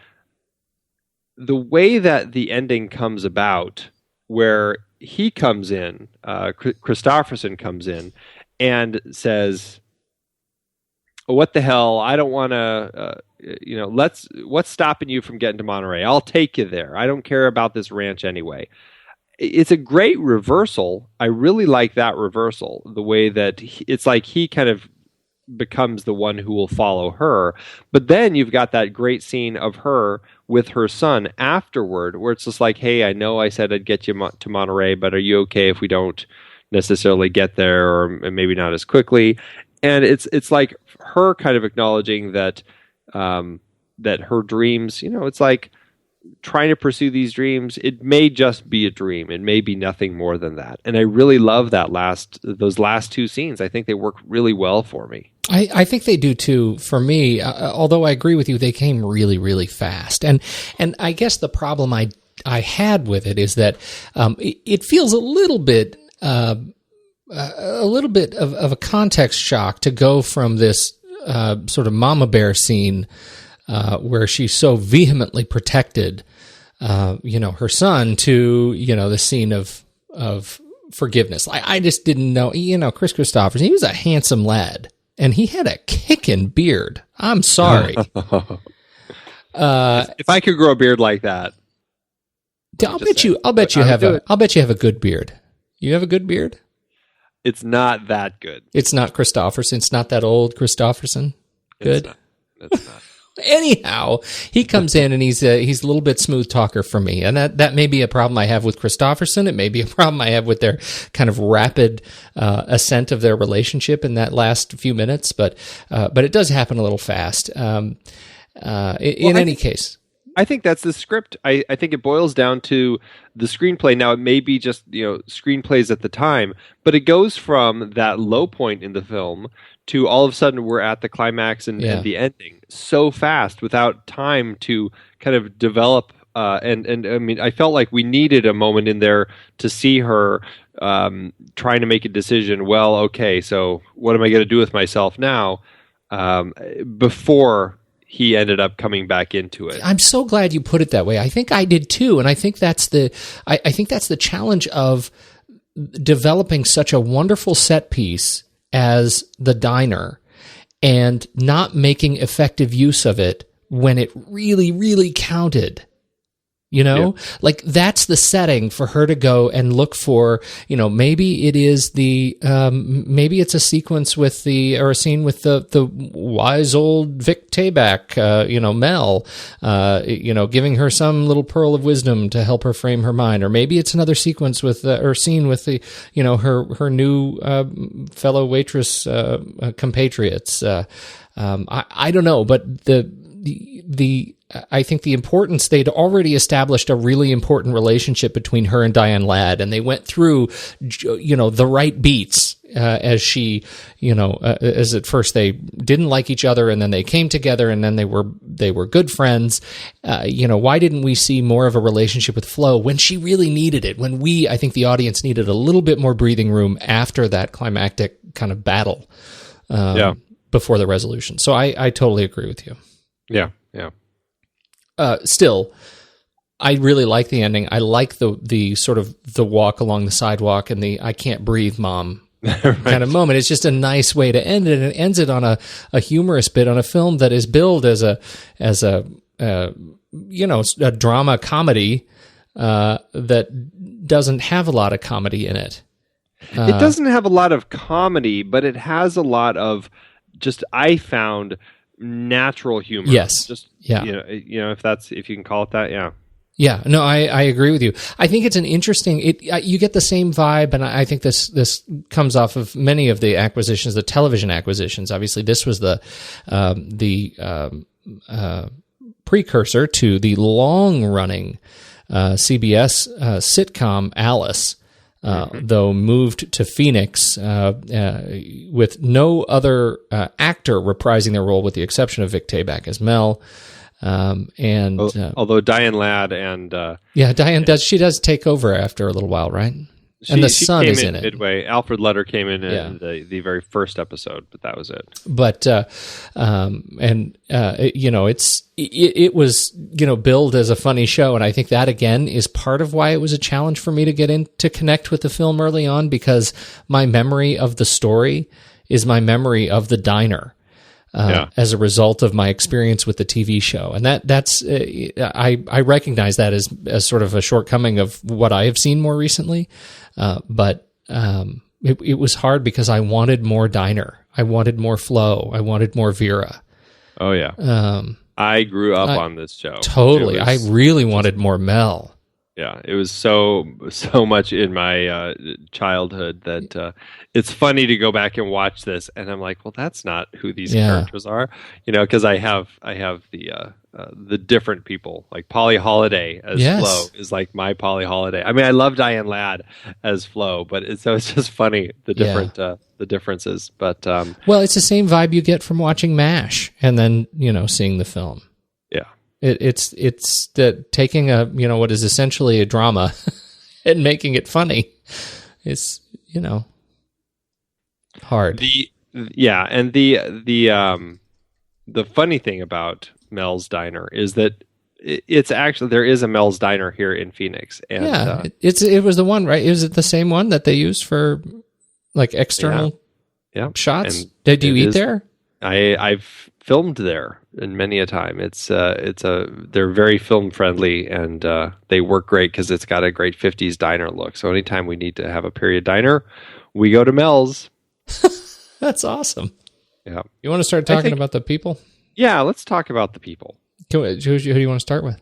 the way that the ending comes about, where he comes in, Kristofferson comes in and says, what the hell? I don't want to, what's stopping you from getting to Monterey? I'll take you there. I don't care about this ranch anyway. It's a great reversal. I really like that reversal, the way that it's like he kind of becomes the one who will follow her. But then you've got that great scene of her with her son afterward, where it's just like, hey, I know I said I'd get you to Monterey, but are you okay if we don't necessarily get there, or maybe not as quickly? And it's like her kind of acknowledging that that her dreams, it's like, trying to pursue these dreams, it may just be a dream. It may be nothing more than that. And I really love those last two scenes. I think they work really well for me. I think they do too. For me, although I agree with you, they came really, really fast. And I guess the problem I had with it is that it feels a little bit of a context shock to go from this sort of mama bear scene where she so vehemently protected, her son, to, the scene of forgiveness. I just didn't know, Kris Kristofferson, he was a handsome lad, and he had a kicking beard. I'm sorry. If I could grow a beard like that, I'll bet you have a good beard. You have a good beard? It's not that good. It's not Kristofferson. It's not that old Kristofferson. Good. It's not. Anyhow, he comes in and he's a little bit smooth talker for me, and that may be a problem I have with Kristofferson. It may be a problem I have with their kind of rapid ascent of their relationship in that last few minutes, but it does happen a little fast. In any case, I think that's the script. I think it boils down to the screenplay. Now, it may be just screenplays at the time, but it goes from that low point in the film to all of a sudden we're at the climax and the ending so fast without time to kind of develop. And I mean, I felt like we needed a moment in there to see her trying to make a decision. Well, okay, so what am I going to do with myself now? Before he ended up coming back into it. I'm so glad you put it that way. I think I did too, and I think that's the challenge of developing such a wonderful set piece as the diner and not making effective use of it when it really, really counted. Like that's the setting for her to go and look for, maybe it is maybe it's a sequence or a scene with the wise old Vic Tayback, Mel, giving her some little pearl of wisdom to help her frame her mind. Or maybe it's another sequence with, or scene with her new, fellow waitress, compatriots. I don't know, but I think the importance, they'd already established a really important relationship between her and Diane Ladd, and they went through, the right beats as she, as at first they didn't like each other, and then they came together, and then they were good friends. Why didn't we see more of a relationship with Flo when she really needed it? When I think the audience needed a little bit more breathing room after that climactic kind of battle, before the resolution. So I totally agree with you. Yeah. Still, I really like the ending. I like the sort of the walk along the sidewalk and the "I can't breathe, Mom" right. kind of moment. It's just a nice way to end it, and it ends it on a humorous bit on a film that is billed as a drama comedy that doesn't have a lot of comedy in it. It doesn't have a lot of comedy, but it has a lot of just, I found, natural humor. Yes. Just, yeah. If you can call it that. Yeah. Yeah, no, I agree with you. I think it's an interesting. You get the same vibe, and I think this comes off of many of the acquisitions, the television acquisitions. Obviously, this was the precursor to the long-running CBS sitcom Alice, though moved to Phoenix with no other actor reprising their role, with the exception of Vic Tayback as Mel. Although Diane Ladd and Diane does take over after a little while, right? And the son is in it midway. Alfred Lutter came in the very first episode, but that was it. But it was billed as a funny show, and I think that again is part of why it was a challenge for me to get in to connect with the film early on, because my memory of the story is my memory of the diner. As a result of my experience with the TV show. And that's I recognize that as sort of a shortcoming of what I have seen more recently. But it was hard because I wanted more Diner. I wanted more Flo. I wanted more Vera. Oh, yeah. I grew up on this show. Totally. I really wanted more Mel. Yeah, it was so much in my childhood that it's funny to go back and watch this, and I'm like, well, that's not who these characters are, because I have the different people, like Polly Holiday as Flo is like my Polly Holiday. I mean, I love Diane Ladd as Flo, but it's just funny the differences. But well, it's the same vibe you get from watching MASH and then seeing the film. It's that taking what is essentially a drama and making it funny. It's hard. The funny thing about Mel's Diner is that it's actually, there is a Mel's Diner here in Phoenix, and it was the one, right? Is it the same one that they used for like external shots? Did you eat there? I've filmed there and many a time. They're very film friendly, and they work great because it's got a great 50s diner look. So anytime we need to have a period diner, we go to Mel's. That's awesome. Yeah. You want to start talking about the people? Yeah, let's talk about the people. Who do you want to start with?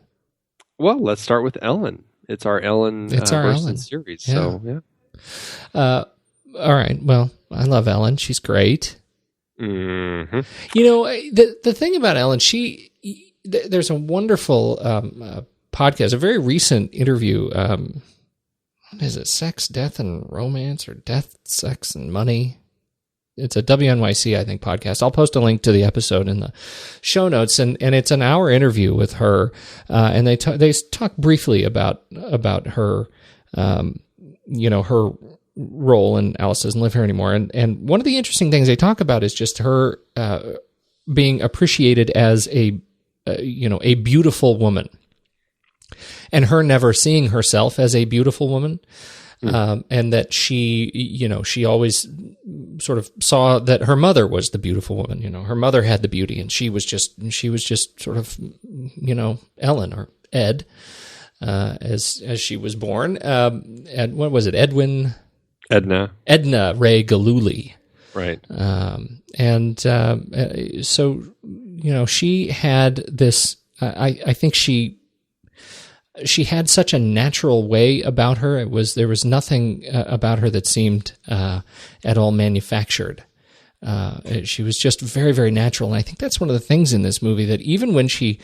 Well, let's start with Ellen. It's our Ellen Burstyn series. Yeah. So, yeah. All right. Well, I love Ellen. She's great. Mm-hmm. The thing about Ellen, there's a wonderful podcast, a very recent interview. What is it? Sex, Death, and Romance, or Death, Sex, and Money? It's a WNYC, I think, podcast. I'll post a link to the episode in the show notes, and it's an hour interview with her, and they talk briefly about her, her role in Alice Doesn't Live Here Anymore. And one of the interesting things they talk about is just her being appreciated as a beautiful woman, and her never seeing herself as a beautiful woman. And that she always sort of saw that her mother was the beautiful woman. Her mother had the beauty, and she was just sort of, Ellen or Ed, as she was born. What was it? Edna Ray Galooly. Right. So, she had this, I think she had such a natural way about her. There was nothing about her that seemed at all manufactured. She was just very, very natural. And I think that's one of the things in this movie, that even when she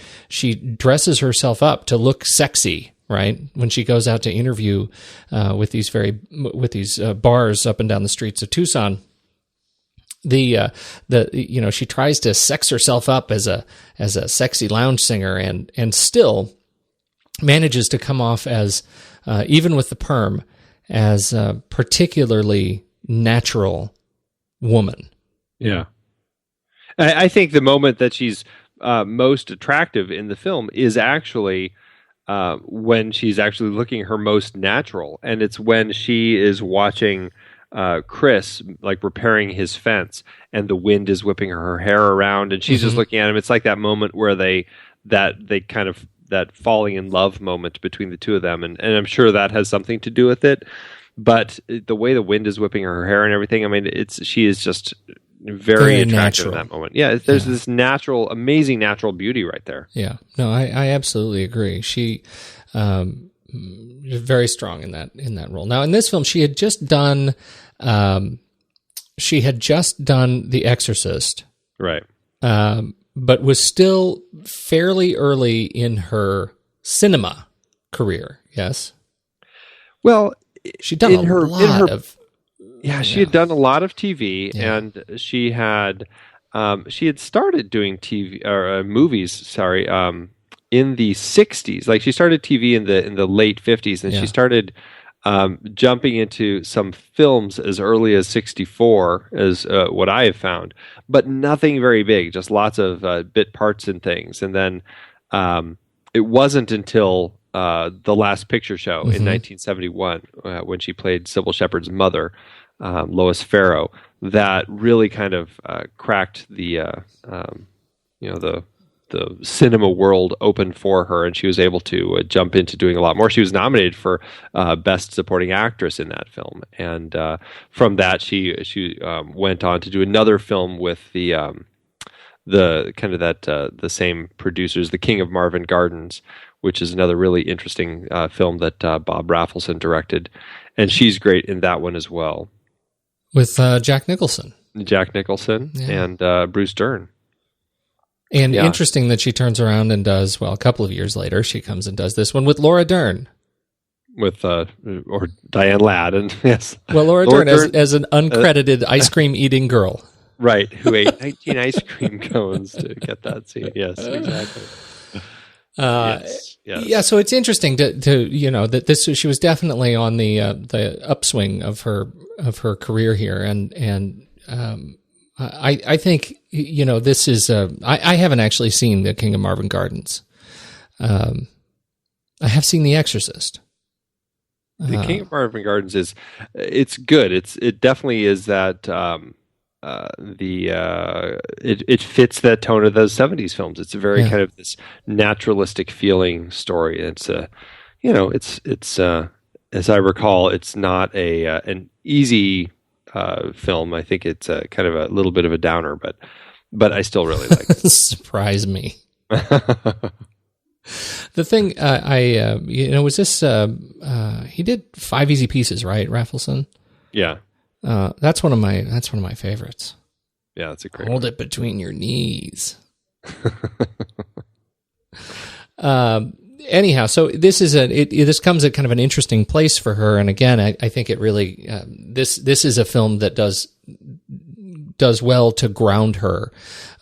dresses herself up to look sexy, right? When she goes out to interview with these bars up and down the streets of Tucson, she tries to sex herself up as a sexy lounge singer and still manages to come off as even with the perm as a particularly natural woman. Yeah. I think the moment that she's most attractive in the film is actually when she's actually looking her most natural. And it's when she is watching Kris like repairing his fence and the wind is whipping her hair around and she's just looking at him. It's like that moment where they kind of that falling in love moment between the two of them. And I'm sure that has something to do with it. But the way the wind is whipping her hair and everything, I mean, she is just very attractive in that moment. Yeah, there's this natural, amazing natural beauty right there. Yeah, no, I absolutely agree. She is very strong in that role. Now, in this film, she had just done The Exorcist, right? But was still fairly early in her cinema career. Yes. Well, she'd done a lot of. Yeah, she had done a lot of TV, and she had started doing TV or movies. Sorry, in the '60s. Like she started TV in the late '50s, and she started jumping into some films as early as '64, as what I have found, but nothing very big. Just lots of bit parts and things. And then it wasn't until The Last Picture Show in 1971 when she played Sybil Shepherd's mother, Lois Farrow, that really kind of cracked the cinema world open for her, and she was able to jump into doing a lot more. She was nominated for Best Supporting Actress in that film, and from that she went on to do another film with the same producers, The King of Marvin Gardens, which is another really interesting film that Bob Rafelson directed, and she's great in that one as well. With Jack Nicholson. And Bruce Dern. And interesting that she turns around and does, well, a couple of years later, she comes and does this one with Laura Dern. Or Diane Ladd. And yes. Well, Laura Dern as an uncredited ice cream eating girl. Right, who ate 19 ice cream cones to get that scene. Yes, exactly. Yes. Yeah, so it's interesting to that this she was definitely on the upswing of her career here, and I think this is I haven't actually seen The King of Marvin Gardens. I have seen The Exorcist. The King of Marvin Gardens it's good. It definitely is that. It fits that tone of those 70s films. It's a very kind of this naturalistic feeling story. It's it's as I recall, it's not an easy film. I think it's kind of a little bit of a downer, but I still really like it. Surprise me. The thing was this he did 5 Easy Pieces, right, Rafelson? Yeah. That's one of my favorites. Yeah, that's a great Hold it between your knees. Anyhow, so this is this comes at kind of an interesting place for her, and again, I think it really this is a film that does well to ground her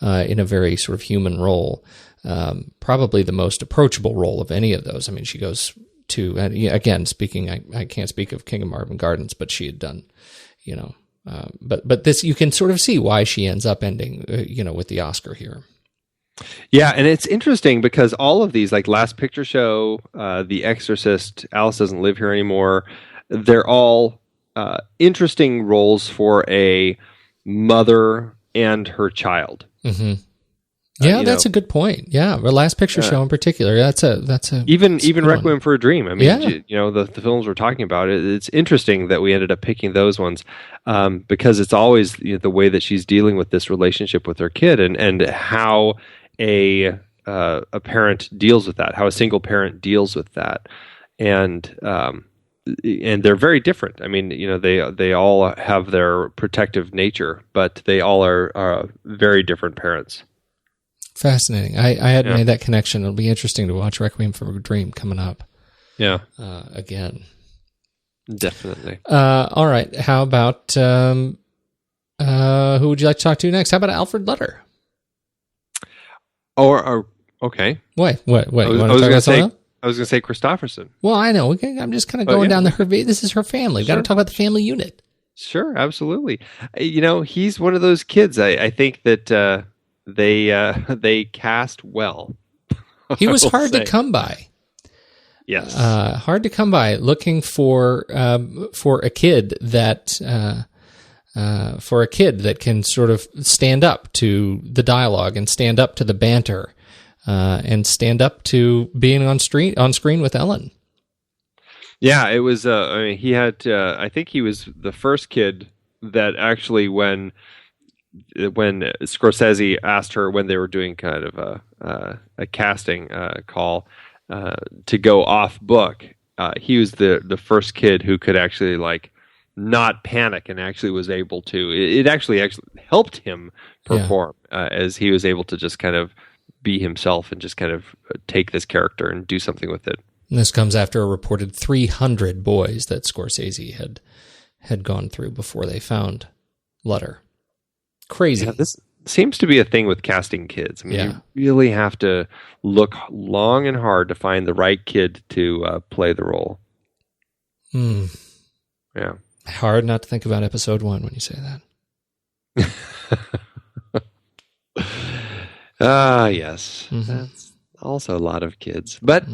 in a very sort of human role, probably the most approachable role of any of those. I mean, she goes to again speaking. I can't speak of King of Marvin Gardens, but she had done. But this, you can sort of see why she ends up ending, with the Oscar here. Yeah, and it's interesting because all of these, like Last Picture Show, The Exorcist, Alice Doesn't Live Here Anymore, they're all interesting roles for a mother and her child. Mm-hmm. Yeah, that's a good point. Yeah, the Last Picture Show in particular. That's a even Requiem for a Dream. I mean, the films we're talking about. It's interesting that we ended up picking those ones because it's always the way that she's dealing with this relationship with her kid and how a parent deals with that, how a single parent deals with that, and they're very different. I mean, they all have their protective nature, but they all are very different parents. Fascinating. I hadn't made that connection. It'll be interesting to watch Requiem for a Dream coming up. again. Definitely. All right. How about who would you like to talk to next? How about Alfred Lutter? Or okay. Wait. I was going to say Kristofferson. Well, I know. I'm just kind of going down her. This is her family. We've got to talk about the family unit. Sure, absolutely. He's one of those kids. I think that they cast well. He was hard to come by. Yes, hard to come by. Looking for a kid that can sort of stand up to the dialogue and stand up to the banter, and stand up to being on screen with Ellen. Yeah, it was. He had. I think he was the first kid that actually, when Scorsese asked her when they were doing kind of a casting call to go off book, he was the first kid who could actually not panic and actually was able to. It actually helped him perform as he was able to just kind of be himself and just kind of take this character and do something with it. And this comes after a reported 300 boys that Scorsese had gone through before they found Lutter. Crazy. Yeah, this seems to be a thing with casting kids. I mean, you really have to look long and hard to find the right kid to play the role. Yeah. Hard not to think about episode 1 when you say that. Yes. Mm-hmm. That's also a lot of kids. But,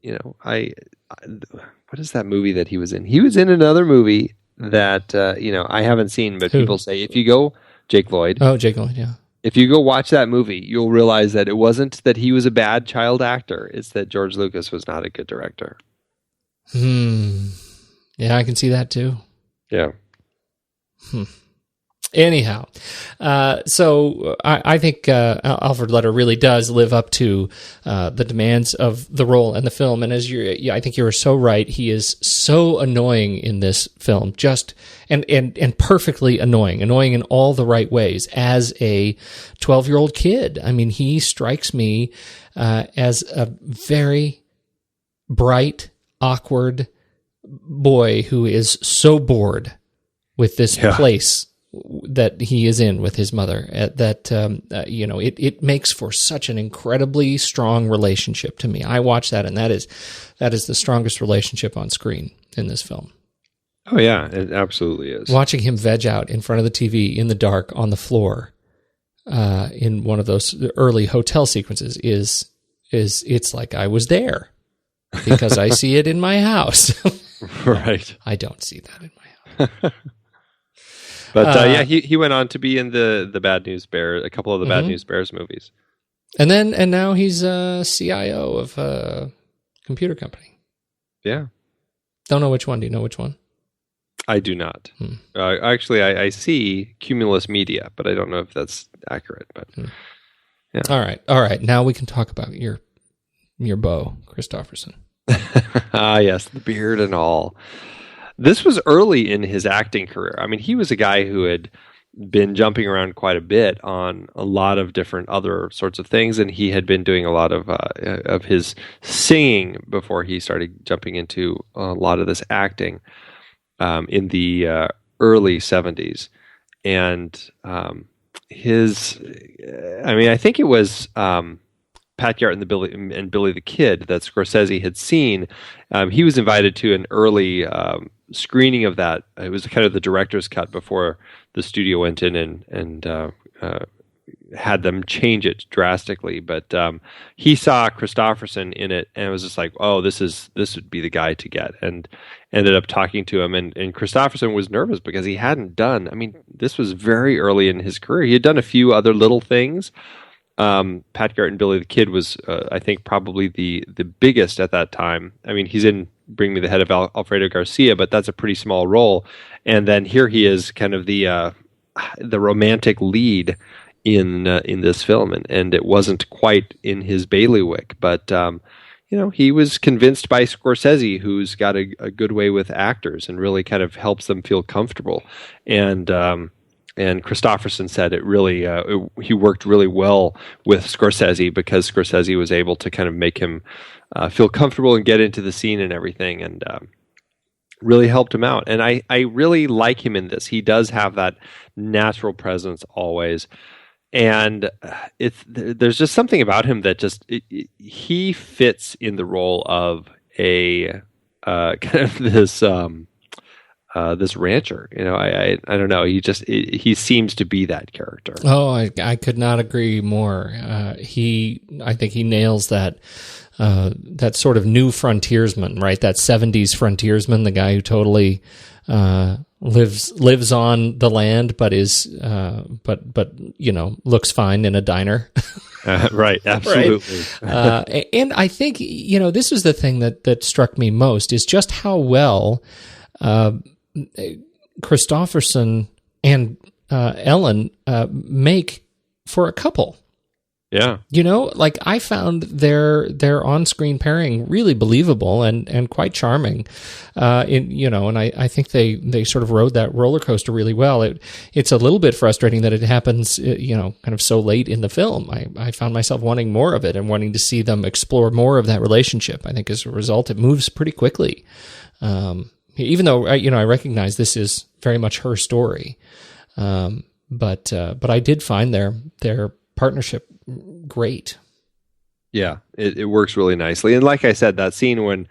what is that movie that he was in? He was in another movie that, I haven't seen, but people say if you go, Jake Lloyd. Oh, Jake Lloyd, yeah. If you go watch that movie, you'll realize that it wasn't that he was a bad child actor. It's that George Lucas was not a good director. Yeah, I can see that too. Yeah. Anyhow, so I think Alfred Lutter really does live up to the demands of the role and the film. And I think you're so right. He is so annoying in this film, just and perfectly annoying in all the right ways. As a 12-year-old kid, I mean, he strikes me as a very bright, awkward boy who is so bored with this place that he is in with his mother, it makes for such an incredibly strong relationship to me. I watch that, and that is the strongest relationship on screen in this film. Oh yeah, it absolutely is. Watching him veg out in front of the TV in the dark on the floor, in one of those early hotel sequences is it's like I was there because I see it in my house. Right. I don't see that in my house. But he went on to be in the Bad News Bears, a couple of the Bad News Bears movies, and now he's a CIO of a computer company. Yeah, don't know which one. Do you know which one? I do not. Actually, I see Cumulus Media, but I don't know if that's accurate. But yeah. All right. Now we can talk about your beau, Kristofferson. Yes, the beard and all. This was early in his acting career. I mean, he was a guy who had been jumping around quite a bit on a lot of different other sorts of things, and he had been doing a lot of his singing before he started jumping into a lot of this acting in the early 70s. And I think it was Pat Garrett and Billy the Kid that Scorsese had seen. He was invited to an early screening of that. It was kind of the director's cut before the studio went in and had them change it drastically. But he saw Kristofferson in it and was just like, oh, this would be the guy to get, and ended up talking to him. And Kristofferson was nervous because he hadn't done. I mean, this was very early in his career. He had done a few other little things. Pat Garrett and Billy the Kid was, I think, probably the biggest at that time. I mean, he's in Bring Me the Head of Alfredo Garcia, but that's a pretty small role. And then here he is, kind of the romantic lead in this film, and it wasn't quite in his bailiwick, but he was convinced by Scorsese, who's got a good way with actors and really kind of helps them feel comfortable. And Kristofferson said it really he worked really well with Scorsese because Scorsese was able to kind of make him feel comfortable and get into the scene and everything, and really helped him out. And I really like him in this. He does have that natural presence always. And there's just something about him that just he fits in the role of a kind of this rancher. I don't know. He seems to be that character. Oh, I could not agree more. I think he nails that sort of new frontiersman, right? That 70s frontiersman, the guy who totally lives on the land, but is but looks fine in a diner. Right, absolutely. Right? And I think this is the thing that struck me most is just how well Kristofferson and Ellen make for a couple. Yeah. I found their on-screen pairing really believable and quite charming. And I think they sort of rode that roller coaster really well. It's a little bit frustrating that it happens, kind of so late in the film. I found myself wanting more of it and wanting to see them explore more of that relationship. I think as a result, it moves pretty quickly. Even though, I recognize this is very much her story. But I did find their partnership great. Yeah, it works really nicely. And like I said, that scene when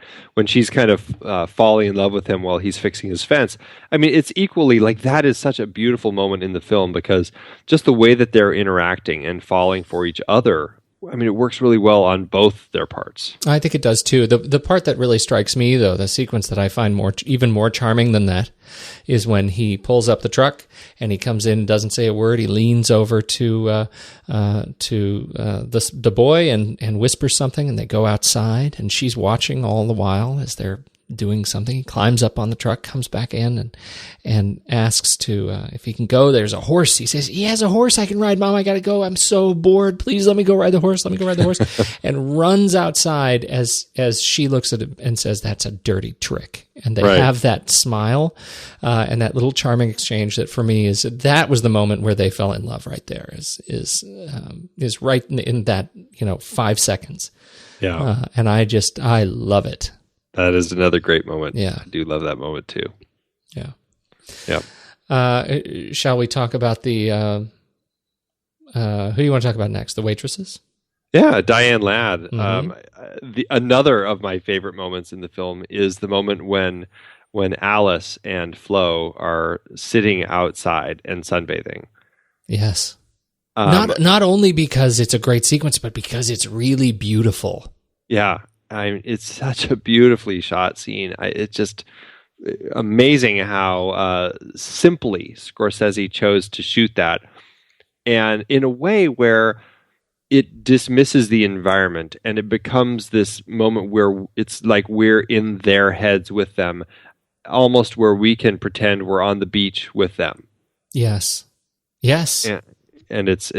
she's kind of falling in love with him while he's fixing his fence, I mean, it's equally like that is such a beautiful moment in the film because just the way that they're interacting and falling for each other, I mean, it works really well on both their parts. I think it does too. The part that really strikes me, though, the sequence that I find even more charming than that, is when he pulls up the truck and he comes in, doesn't say a word. He leans over to the boy and whispers something, and they go outside, and she's watching all the while as they're doing something. He climbs up on the truck, comes back in, and asks if he can go. There's a horse. He says, he has a horse I can ride. Mom, I got to go. I'm so bored. Please let me go ride the horse. Let me go ride the horse. And runs outside as she looks at him and says, that's a dirty trick. And they have that smile and that little charming exchange that for me that was the moment where they fell in love right there is right in that, 5 seconds. Yeah. And I love it. That is another great moment. Yeah. I do love that moment too. Yeah. Yeah. Shall we talk about the who do you want to talk about next? The waitresses? Yeah, Diane Ladd. Mm-hmm. Another of my favorite moments in the film is the moment when Alice and Flo are sitting outside and sunbathing. Yes. Not only because it's a great sequence, but because it's really beautiful. Yeah. It's such a beautifully shot scene. It's just amazing how simply Scorsese chose to shoot that, and in a way where it dismisses the environment and it becomes this moment where it's like we're in their heads with them, almost where we can pretend we're on the beach with them. Yes. And it's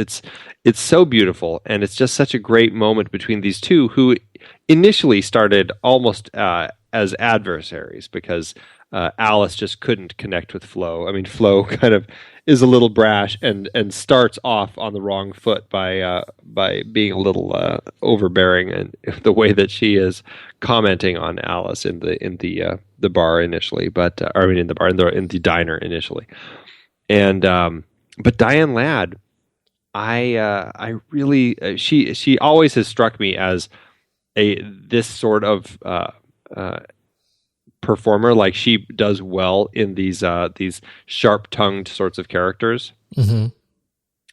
so beautiful, and it's just such a great moment between these two who initially started almost as adversaries because Alice just couldn't connect with Flo. I mean, Flo kind of is a little brash and starts off on the wrong foot by being a little overbearing, and the way that she is commenting on Alice in the bar initially, but in the diner initially, and but Diane Ladd, I really she always has struck me as this sort of performer. Like, she does well in these sharp-tongued sorts of characters. Mm-hmm.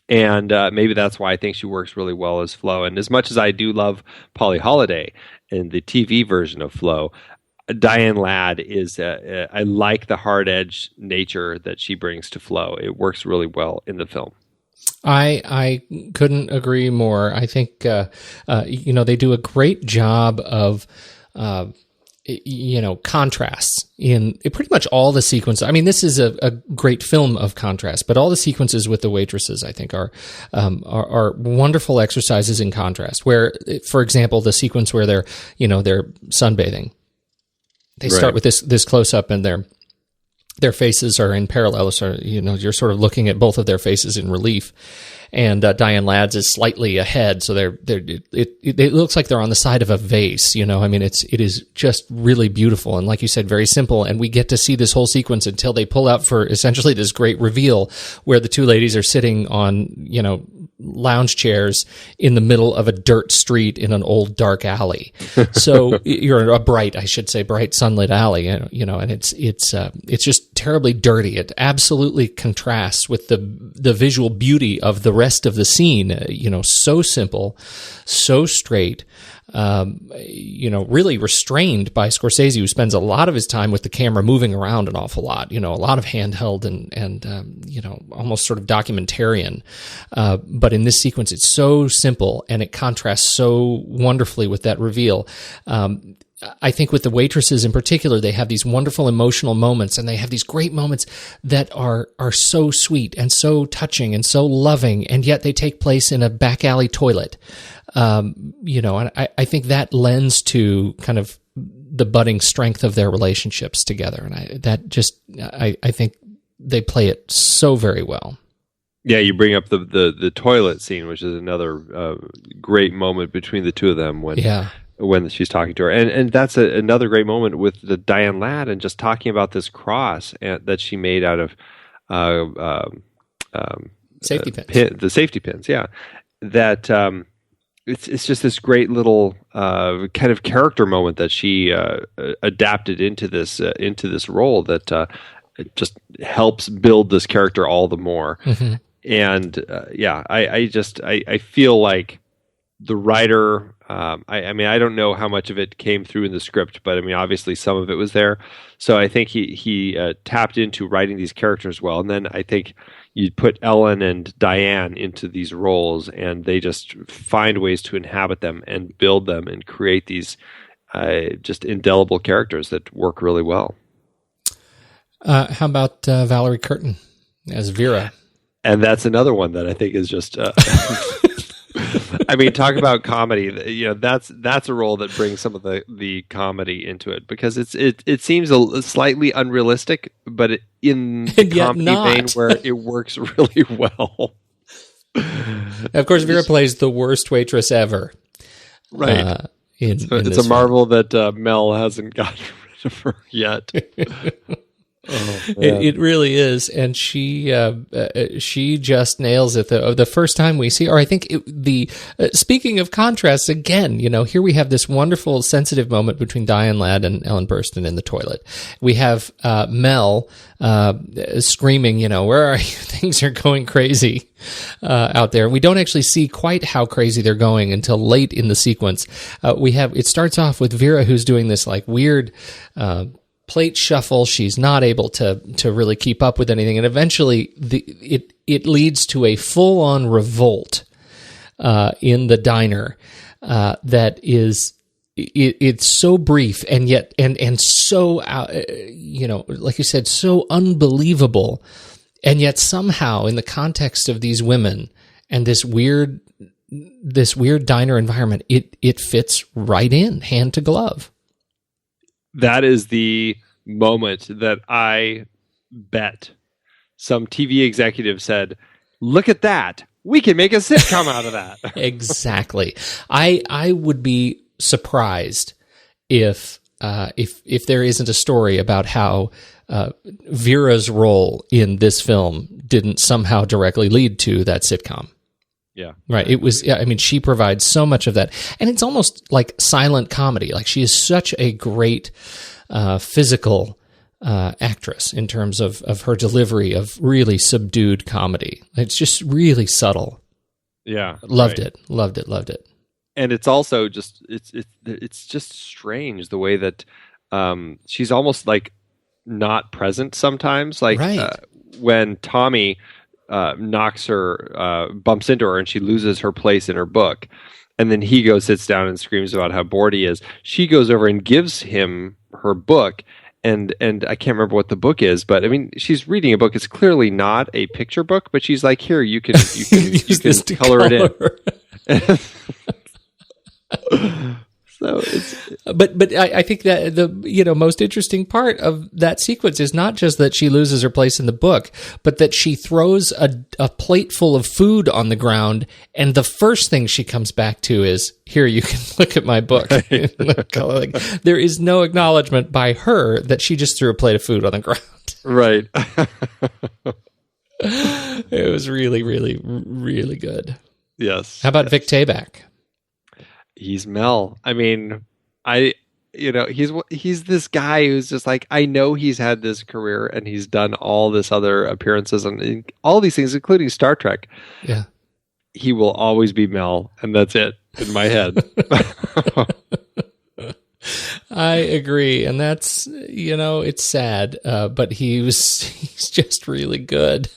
And maybe that's why I think she works really well as Flo. And as much as I do love Polly Holiday in the TV version of Flo, Diane Ladd is I like the hard-edged nature that she brings to Flo. It works really well in the film. I couldn't agree more. I think they do a great job of contrasts in pretty much all the sequences. I mean, this is a great film of contrast, but all the sequences with the waitresses, I think, are wonderful exercises in contrast. Where, for example, the sequence where they're sunbathing, they start with this close up and they're their faces are in parallel, so you're sort of looking at both of their faces in relief. And Diane Ladd's is slightly ahead, so it looks like they're on the side of a vase. It is just really beautiful, and like you said, very simple. And we get to see this whole sequence until they pull out for essentially this great reveal, where the two ladies are sitting on lounge chairs in the middle of a dirt street in an old dark alley. So you're a bright sunlit alley, and it's just terribly dirty. It absolutely contrasts with the visual beauty of the rest of the scene. So simple, so straight, really restrained by Scorsese, who spends a lot of his time with the camera moving around an awful lot, a lot of handheld and almost sort of documentarian. But in this sequence, it's so simple and it contrasts so wonderfully with that reveal. I think with the waitresses in particular, they have these wonderful emotional moments, and they have these great moments that are so sweet and so touching and so loving, and yet they take place in a back alley toilet. And I think that lends to kind of the budding strength of their relationships together. And I think they play it so very well. Yeah, you bring up the toilet scene, which is another great moment between the two of them when she's talking to her. And that's another great moment with the Diane Ladd and just talking about this cross that she made out of safety pins. The safety pins, yeah. That it's just this great little kind of character moment that she adapted into this role that it just helps build this character all the more. Mm-hmm. And I feel like the writer, I don't know how much of it came through in the script, but obviously some of it was there. So I think he tapped into writing these characters well. And then I think you put Ellen and Diane into these roles, and they just find ways to inhabit them and build them and create these just indelible characters that work really well. How about Valerie Curtin as Vera? And that's another one that I think is just... talk about comedy. That's a role that brings some of the comedy into it, because it seems slightly unrealistic, but in the comedy vein where it works really well. Of course, Vera plays the worst waitress ever. Right. It's a marvel that Mel hasn't gotten rid of her yet. It really is, and she just nails it. The first time we see, or I think speaking of contrasts again, here we have this wonderful, sensitive moment between Diane Ladd and Ellen Burstyn in the toilet. We have Mel screaming, "Where are you? Things are going crazy out there." We don't actually see quite how crazy they're going until late in the sequence. It starts off with Vera, who's doing this like weird plate shuffle. She's not able to really keep up with anything, and eventually it leads to a full-on revolt in the diner that is it's so brief and yet and so like you said, so unbelievable, and yet somehow in the context of these women and this weird diner environment, it fits right in, hand to glove. That is the moment that I bet some TV executive said, "Look at that. We can make a sitcom out of that." Exactly. I would be surprised if there isn't a story about how Vera's role in this film didn't somehow directly lead to that sitcom. Yeah. Right. It was, she provides so much of that. And it's almost like silent comedy. Like, she is such a great physical actress in terms of her delivery of really subdued comedy. It's just really subtle. Yeah. Loved it. And it's also just, it's just strange the way that she's almost like not present sometimes. Like when Tommy bumps into her and she loses her place in her book, and then he sits down and screams about how bored he is. She goes over and gives him her book, and I can't remember what the book is, but she's reading a book. It's clearly not a picture book, but she's like, "Here, you can color it in." So it's, but I think that the most interesting part of that sequence is not just that she loses her place in the book, but that she throws a plate full of food on the ground, and the first thing she comes back to is, "Here, you can look at my book." Like, there is no acknowledgement by her that she just threw a plate of food on the ground. Right. It was really, really, really good. Yes. How about Vic Tayback? He's Mel. I mean, he's this guy who's just like, I know he's had this career and he's done all this other appearances and all these things, including Star Trek. Yeah. He will always be Mel, and that's it in my head. I agree, and that's, it's sad, but he's just really good.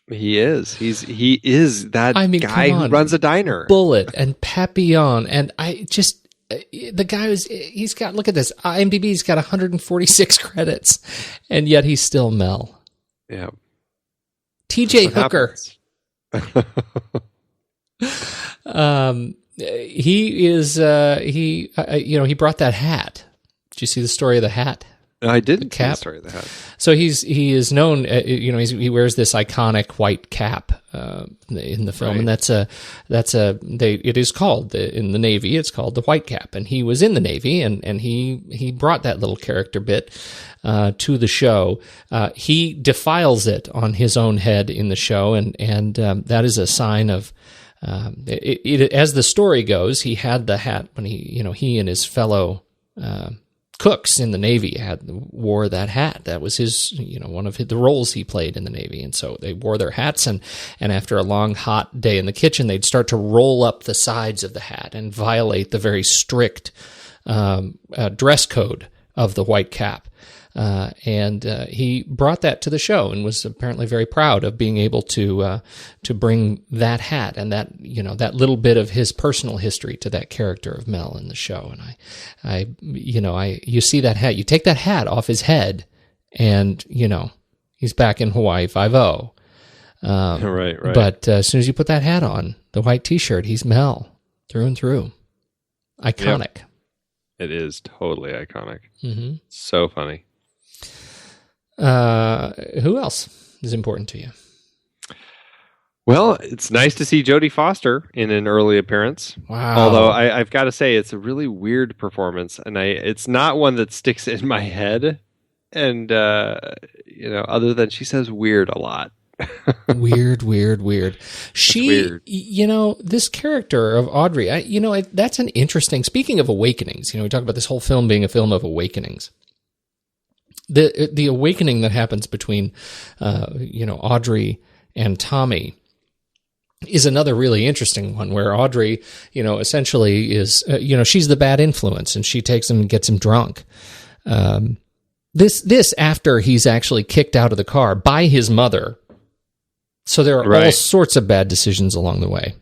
He is. He is that guy who runs a diner. Bullet and Papillon, and the guy he's got, look at this, IMDb's got 146 credits, and yet he's still Mel. Yeah. T.J. Hooker. He is, he brought that hat. Did you see the story of the hat? No, I didn't see the story of the hat. So he is known, he wears this iconic white cap in the film, right. And it is called in the Navy. It's called the white cap, and he was in the Navy, and he brought that little character bit to the show. He defiles it on his own head in the show, and that is a sign of. As the story goes, he had the hat when he and his fellow cooks in the Navy wore that hat. That was his, one of the roles he played in the Navy. And so they wore their hats, and after a long, hot day in the kitchen, they'd start to roll up the sides of the hat and violate the very strict dress code of the white cap. And he brought that to the show and was apparently very proud of being able to bring that hat and that, that little bit of his personal history to that character of Mel in the show. And you see that hat, you take that hat off his head and, he's back in Hawaii 5-0. Right. But as soon as you put that hat on, the white t-shirt, he's Mel through and through. Iconic. Yep. It is totally iconic. Mm-hmm. So funny. Who else is important to you? Well, it's nice to see Jodie Foster in an early appearance. Wow. Although I've got to say, it's a really weird performance, and it's not one that sticks in my head. And, other than she says weird a lot. Weird. She, weird. This character of Audrey, that's an interesting, speaking of awakenings, we talk about this whole film being a film of awakenings. The awakening that happens between, Audrey and Tommy is another really interesting one where Audrey, essentially is, she's the bad influence and she takes him and gets him drunk. This after he's actually kicked out of the car by his mother. So there are all sorts of bad decisions along the way.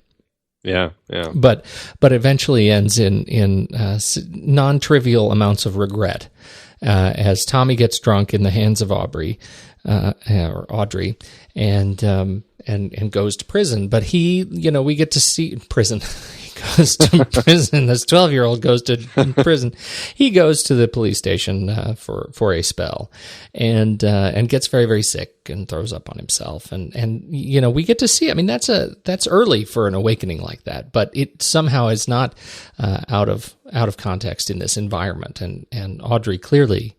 Yeah. But eventually ends in non-trivial amounts of regret as Tommy gets drunk in the hands of Audrey, and goes to prison. But he, we get to see prison. He goes to prison. This 12-year-old goes to prison. He goes to the police station for a spell, and gets very, very sick and throws up on himself. And we get to see. I mean, that's early for an awakening like that, but it somehow is not out of context in this environment. And Audrey clearly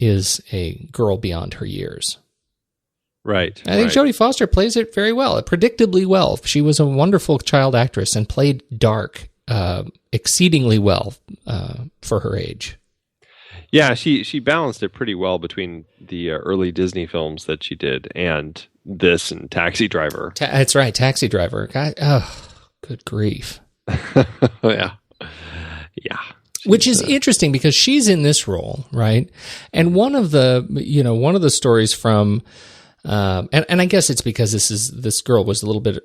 is a girl beyond her years. Right. I think Jodie Foster plays it very well, predictably well. She was a wonderful child actress and played dark exceedingly well for her age. Yeah, she balanced it pretty well between the early Disney films that she did and this and Taxi Driver. That's right, Taxi Driver. God, good grief. Yeah. Which is interesting because she's in this role, right? And one of the stories from and I guess it's because this girl was a little bit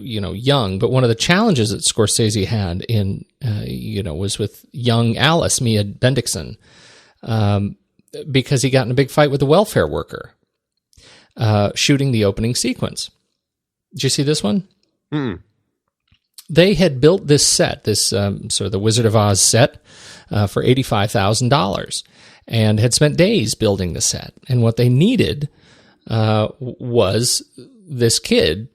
young, but one of the challenges that Scorsese had in was with young Alice, Mia Bendixson, because he got in a big fight with a welfare worker shooting the opening sequence. Did you see this one? they had built this set, this sort of the Wizard of Oz set, for $85,000, and had spent days building the set. And what they needed was this kid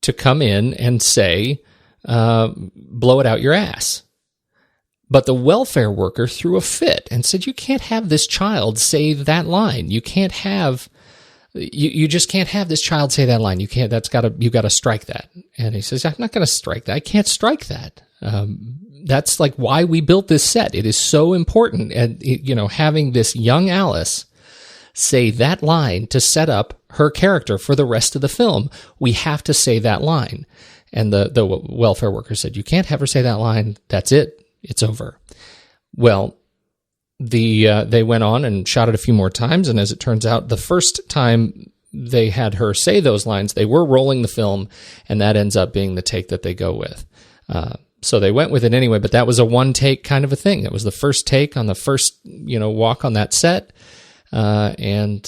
to come in and say, blow it out your ass. But the welfare worker threw a fit and said, you can't have this child say that line. You can't have, you just can't have this child say that line. You can't, you got to strike that. And he says, I'm not going to strike that. I can't strike that. That's like why we built this set. It is so important. And, having this young Alice say that line to set up her character for the rest of the film, we have to say that line. And the welfare worker said, you can't have her say that line. That's it. It's over. Well, they went on and shot it a few more times, and as it turns out, the first time they had her say those lines, they were rolling the film, and that ends up being the take that they go with. So they went with it anyway, but that was a one-take kind of a thing. It was the first take on the first, walk on that set, and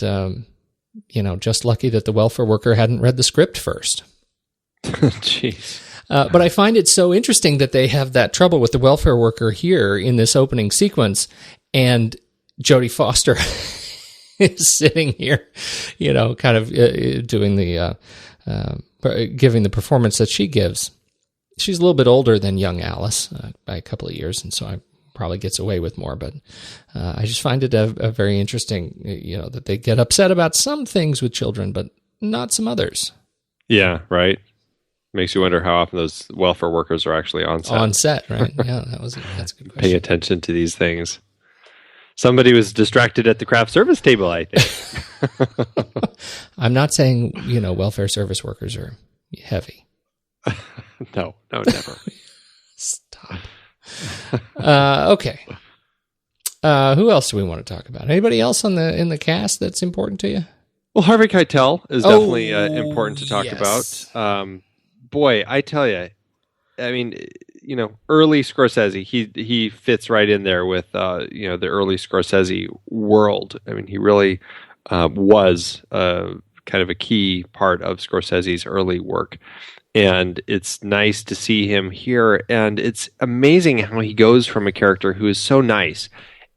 just lucky that the welfare worker hadn't read the script first. Jeez. But I find it so interesting that they have that trouble with the welfare worker here in this opening sequence, and Jodie Foster is sitting here, kind of doing the giving the performance that she gives. She's a little bit older than young Alice by a couple of years, and so I probably gets away with more. But I just find it a very interesting, that they get upset about some things with children, but not some others. Yeah, right. Makes you wonder how often those welfare workers are actually on set. On set, right? Yeah, that's a good question. Pay attention to these things. Somebody was distracted at the craft service table, I think. I'm not saying, welfare service workers are heavy. No, never. Stop. Okay. Who else do we want to talk about? Anybody else in the cast that's important to you? Well, Harvey Keitel is definitely important to talk about. Boy, I tell you, I mean, early Scorsese, he fits right in there with, the early Scorsese world. I mean, he really was kind of a key part of Scorsese's early work. And it's nice to see him here. And it's amazing how he goes from a character who is so nice,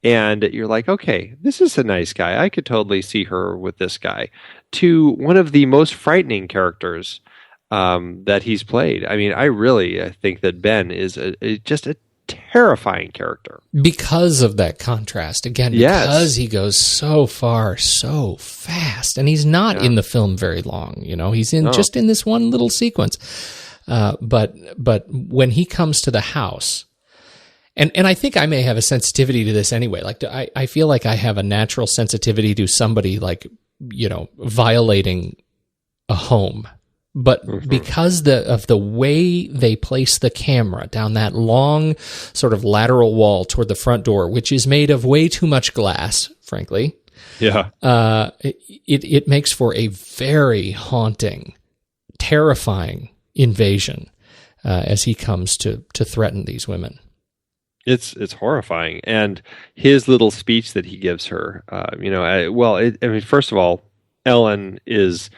and you're like, okay, this is a nice guy. I could totally see her with this guy, to one of the most frightening characters that he's played. I mean, I really think that Ben is just a terrifying character. Because of that contrast. Again, because he goes so far, so fast. And he's not in the film very long. He's just in this one little sequence. But when he comes to the house, and I think I may have a sensitivity to this anyway. Like, I feel like I have a natural sensitivity to somebody, like, violating a home. But because of the way they place the camera down that long sort of lateral wall toward the front door, which is made of way too much glass, frankly, it makes for a very haunting, terrifying invasion as he comes to threaten these women. It's horrifying, and his little speech that he gives her, first of all, Ellen is.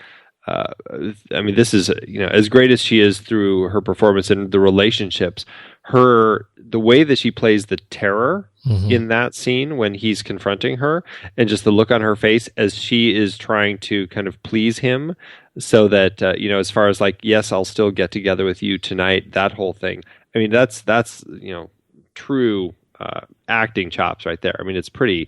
This is, as great as she is through her performance and the relationships, the way that she plays the terror in that scene when he's confronting her, and just the look on her face as she is trying to kind of please him, so that, as far as like, yes, I'll still get together with you tonight, that whole thing. I mean, that's true acting chops right there. I mean, it's pretty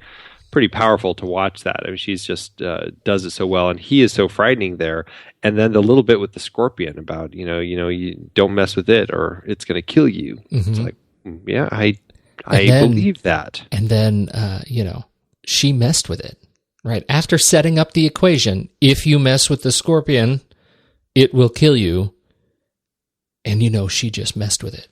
powerful to watch that. I mean, she's just does it so well, and he is so frightening there. And then the little bit with the scorpion about you don't mess with it or it's going to kill you. It's like, yeah, I believe that. And then she messed with it, right? After setting up the equation, if you mess with the scorpion, it will kill you. And she just messed with it.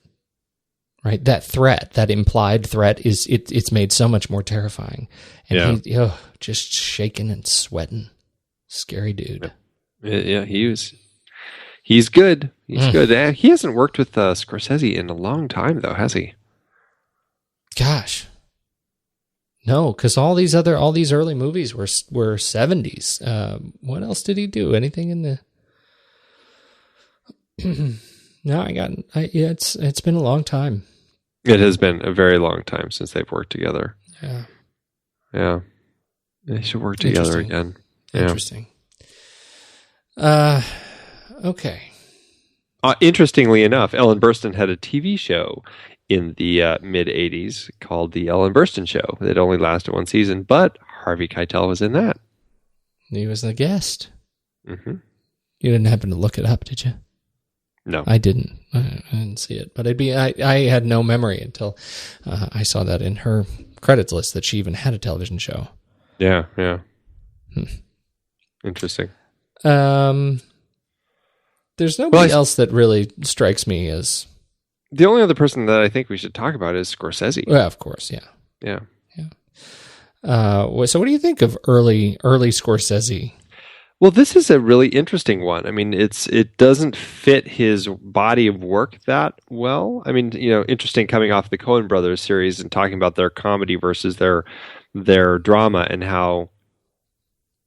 Right, that threat, that implied threat, it's made so much more terrifying. And he just shaking and sweating, scary dude. Yeah, he's good. He's good. He hasn't worked with Scorsese in a long time, though, has he? Gosh, no, because all these early movies were 70s. What else did he do? Anything in the No, it's been a long time. It has been a very long time since they've worked together. Yeah. Yeah. They should work together again. Yeah. Interesting. Okay. Interestingly enough, Ellen Burstyn had a TV show in the mid-'80s called The Ellen Burstyn Show. It only lasted one season, but Harvey Keitel was in that. He was the guest. Mm-hmm. You didn't happen to look it up, did you? No. I didn't. I didn't see it. But I had no memory until I saw that in her credits list that she even had a television show. Yeah. Interesting. There's nobody else that really strikes me as... The only other person that I think we should talk about is Scorsese. Well, of course, yeah. Yeah. So what do you think of early Scorsese? Well, this is a really interesting one. I mean, it doesn't fit his body of work that well. I mean, interesting coming off the Coen Brothers series and talking about their comedy versus their drama, and how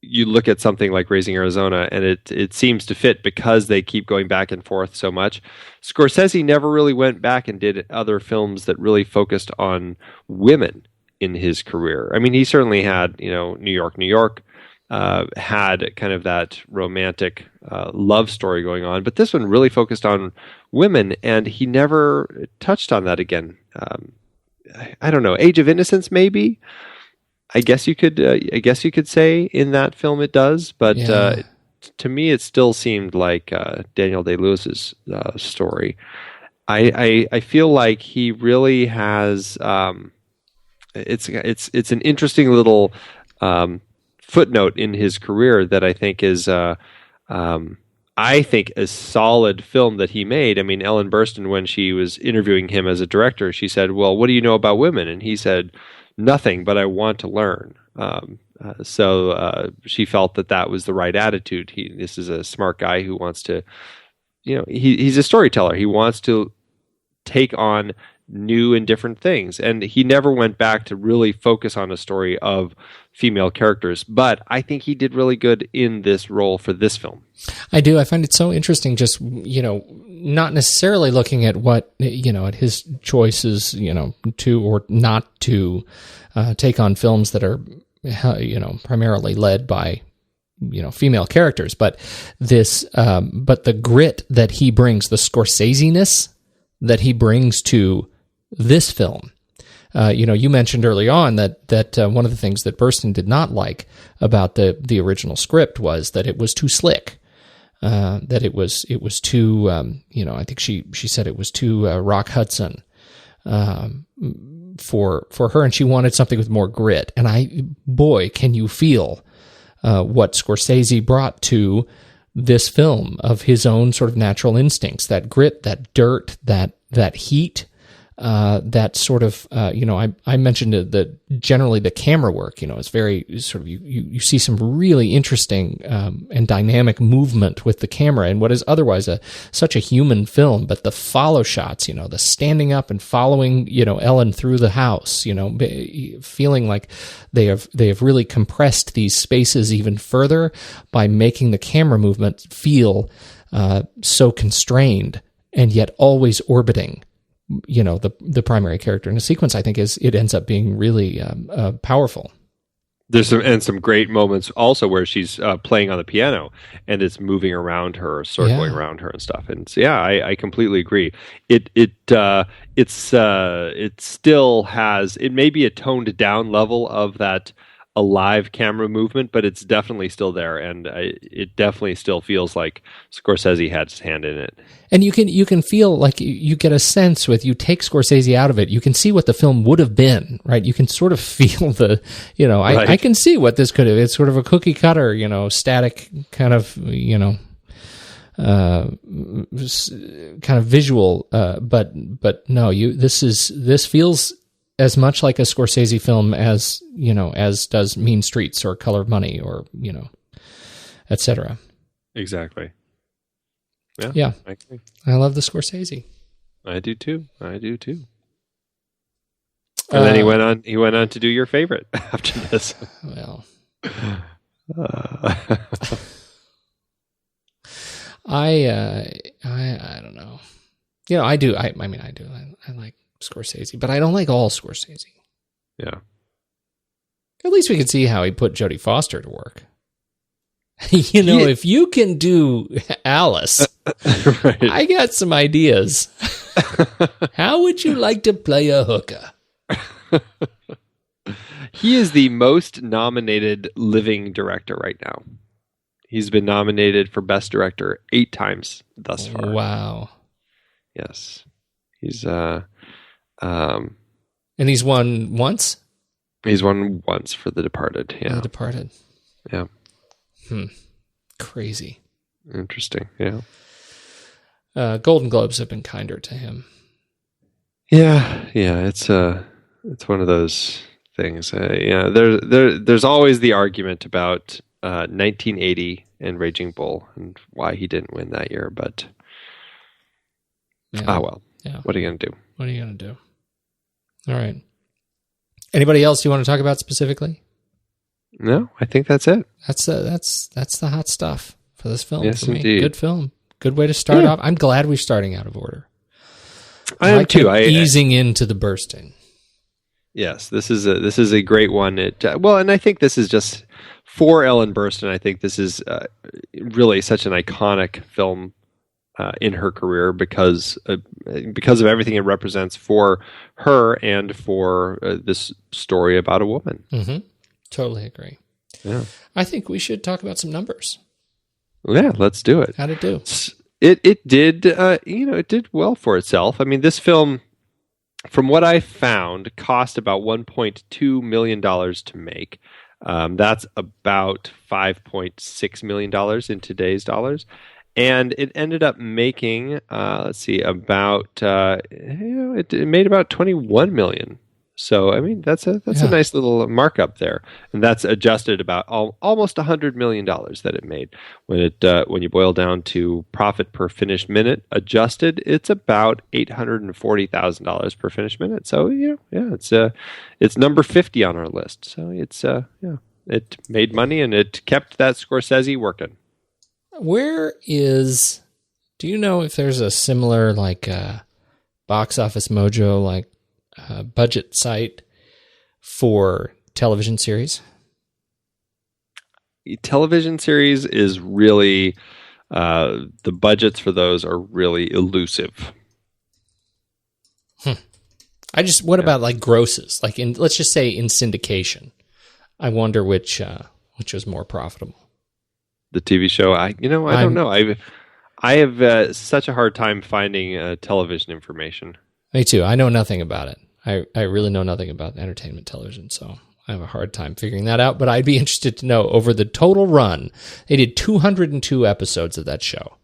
you look at something like Raising Arizona and it seems to fit because they keep going back and forth so much. Scorsese never really went back and did other films that really focused on women in his career. I mean, he certainly had, New York, had kind of that romantic love story going on, but this one really focused on women, and he never touched on that again. I don't know, Age of Innocence maybe. I guess you could say in that film it does, but to me it still seemed like Daniel Day-Lewis's story. I feel like he really has. It's an interesting little footnote in his career that I think is a solid film that he made. I mean, Ellen Burstyn, when she was interviewing him as a director, she said, "Well, what do you know about women?" And he said, "Nothing, but I want to learn." So she felt that was the right attitude. This is a smart guy who wants to, he's a storyteller. He wants to take on new and different things. And he never went back to really focus on a story of female characters. But I think he did really good in this role for this film. I do. I find it so interesting just, not necessarily looking at what, at his choices, to or not to take on films that are, primarily led by, female characters, but but the grit that he brings, the Scorsese-ness that he brings to this film. You mentioned early on that one of the things that Burstyn did not like about the original script was that it was too slick. That it was too, I think she said it was too Rock Hudson for her, and she wanted something with more grit. And can you feel what Scorsese brought to this film of his own sort of natural instincts, that grit, that dirt, that heat. That sort of, I mentioned that generally the camera work, is very sort of, you see some really interesting and dynamic movement with the camera in what is otherwise such a human film, but the follow shots, the standing up and following, Ellen through the house, feeling like they have really compressed these spaces even further by making the camera movement feel so constrained and yet always orbiting the primary character in a sequence. I think it ends up being really powerful. There's some great moments also where she's playing on the piano and it's moving around her, circling around her and stuff. And so, I completely agree. It still has, it may be a toned down level of that alive camera movement, but it's definitely still there, and it definitely still feels like Scorsese had his hand in it. And you can feel like you get a sense with, you take Scorsese out of it, you can see what the film would have been, right? You can sort of feel right. I can see what this could have. It's sort of a cookie cutter, static kind of, kind of visual, but no, this feels as much like a Scorsese film as does Mean Streets or Color of Money or, etc. Exactly. Yeah. I agree. I love the Scorsese. I do too. And then he went on to do your favorite after this. Well, I don't know. I do. I mean, I do. I like Scorsese, but I don't like all Scorsese. Yeah. At least we can see how he put Jodie Foster to work. If you can do Alice, right. I got some ideas. How would you like to play a hooker? He is the most nominated living director right now. He's been nominated for Best Director 8 times thus far. Wow. Yes. He's and he's won once? He's won once for The Departed. Yeah. The Departed. Yeah. Crazy. Interesting. Yeah. Golden Globes have been kinder to him. Yeah. It's one of those things. There's always the argument about 1980 and Raging Bull and why he didn't win that year. But well. Yeah. What are you gonna do? What are you gonna do? All right. Anybody else you want to talk about specifically? No, I think that's it. That's the hot stuff for this film. Yes, for me. indeed. Good film. Good way to start off. I'm glad we're starting out of order. I am too. Easing into the bursting. Yes, this is a great one. And I think this is just for Ellen Burstyn. I think this is really such an iconic film in her career because of everything it represents for her and for this story about a woman. Mm-hmm. Totally agree. Yeah, I think we should talk about some numbers. Yeah, let's do it. How'd it do? It did. It did well for itself. I mean, this film, from what I found, cost about $1.2 million to make. That's about $5.6 million in today's dollars. And it ended up making, about, it made about $21 million. So, I mean, that's a nice little markup there. And that's adjusted about almost $100 million that it made. When you boil down to profit per finished minute adjusted, it's about $840,000 per finished minute. So, it's number 50 on our list. So it made money and it kept that Scorsese working. Do you know if there's a similar Box Office Mojo budget site for television series? Television series is really, the budgets for those are really elusive. What about grosses? Let's just say in syndication. I wonder which was more profitable. The TV show, I don't know. I have such a hard time finding television information. Me too. I know nothing about it. I really know nothing about entertainment television, so I have a hard time figuring that out. But I'd be interested to know, over the total run, they did 202 episodes of that show.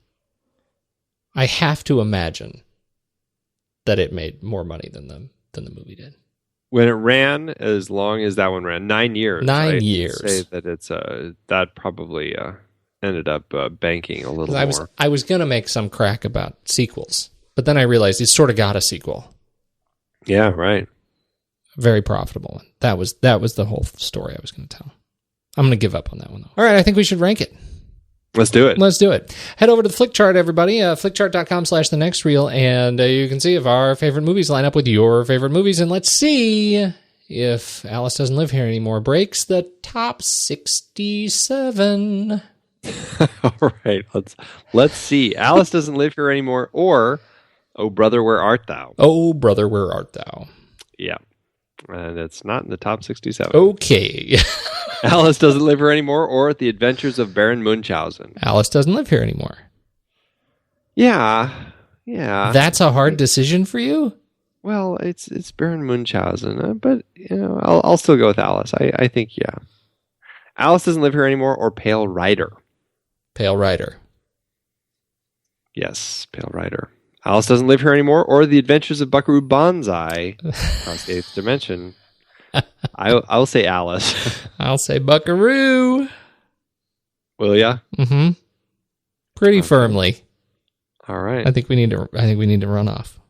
I have to imagine that it made more money than the movie did. When it ran, as long as that one ran, 9 years. 9 years. I'd say that it's that probably ended up banking a little more. I was going to make some crack about sequels, but then I realized it's sort of got a sequel. Yeah, right. Very profitable. That was the whole story I was going to tell. I'm going to give up on that one, though. All right, I think we should rank it. Let's do it. Let's do it. Head over to the Flick Chart, everybody. Flickchart.com/thenextreel, and you can see if our favorite movies line up with your favorite movies, and let's see if Alice Doesn't Live Here Anymore breaks the top 67. All right, let's see. Alice Doesn't Live Here Anymore, or Oh Brother, Where Art Thou? Oh Brother, Where Art Thou? Yeah, and it's not in the top 67. Okay. Alice Doesn't Live Here Anymore, or The Adventures of Baron Munchausen. Alice Doesn't Live Here Anymore. Yeah. That's a hard decision for you? Well, it's Baron Munchausen, but I'll still go with Alice. I think Alice Doesn't Live Here Anymore, or Pale Rider. Pale Rider. Yes, Pale Rider. Alice Doesn't Live Here Anymore, or The Adventures of Buckaroo Banzai across the 8th dimension. I'll say Alice. I'll say Buckaroo. Will ya? Mm-hmm. Pretty firmly. All right. I think we need to run off.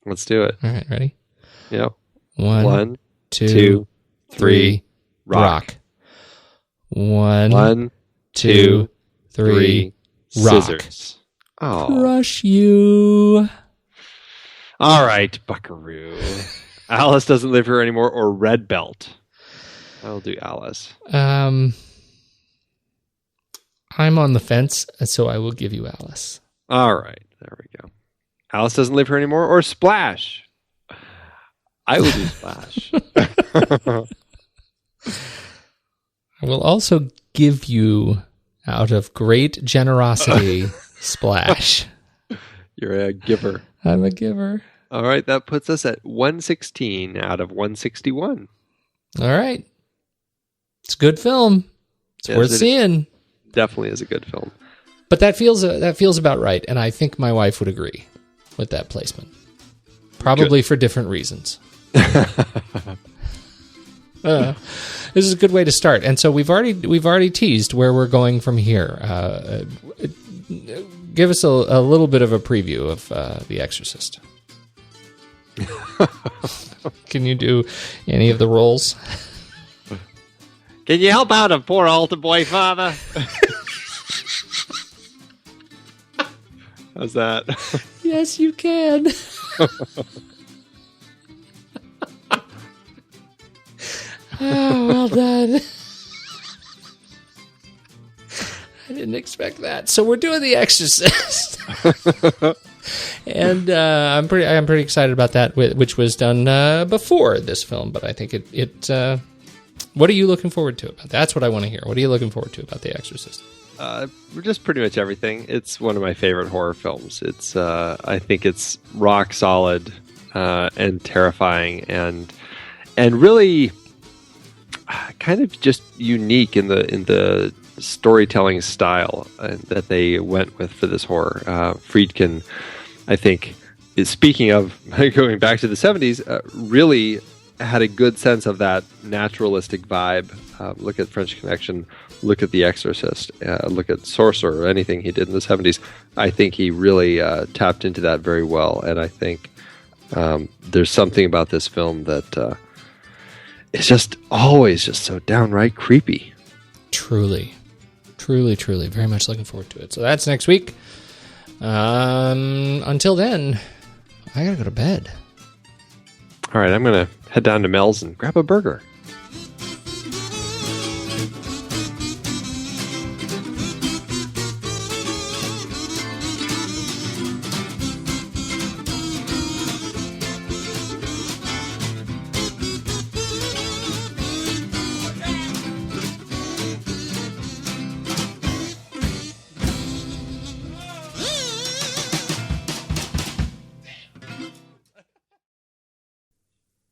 Let's do it. All right, ready? Yep. 1, 2, 3, rock. 1, 2, 3, rock. Scissors. Oh. Crush you. All right, Buckaroo. Alice Doesn't Live Here Anymore or Red Belt? I'll do Alice. I'm on the fence, so I will give you Alice. All right, there we go. Alice Doesn't Live Here Anymore or Splash? I will do Splash. I will also give you, out of great generosity, Splash. You're a giver. I'm a giver. All right, that puts us at 116 out of 161. All right. It's a good film. It's worth seeing. Definitely is a good film. But that feels about right, and I think my wife would agree with that placement. Probably for different reasons. This is a good way to start, and so we've already teased where we're going from here. Give us a little bit of a preview of The Exorcist. Can you do any of the roles? Can you help out a poor altar boy, Father? How's that? Yes, you can. Oh, well done. I didn't expect that. So we're doing The Exorcist, and I'm pretty excited about that, which was done before this film. But I think it. What are you looking forward to about? That's what I want to hear. What are you looking forward to about The Exorcist? Just pretty much everything. It's one of my favorite horror films. It's I think it's rock solid and terrifying and really kind of just unique in the storytelling style that they went with for this horror. Friedkin, I think, is speaking of going back to the 70s, really had a good sense of that naturalistic vibe. Look at French Connection, look at The Exorcist, look at Sorcerer, or anything he did in the 70s. I think he really tapped into that very well, and I think there's something about this film that is just always just so downright creepy. Truly. Very much looking forward to it. So that's next week. Until then, I gotta go to bed. All right, I'm going to head down to Mel's and grab a burger.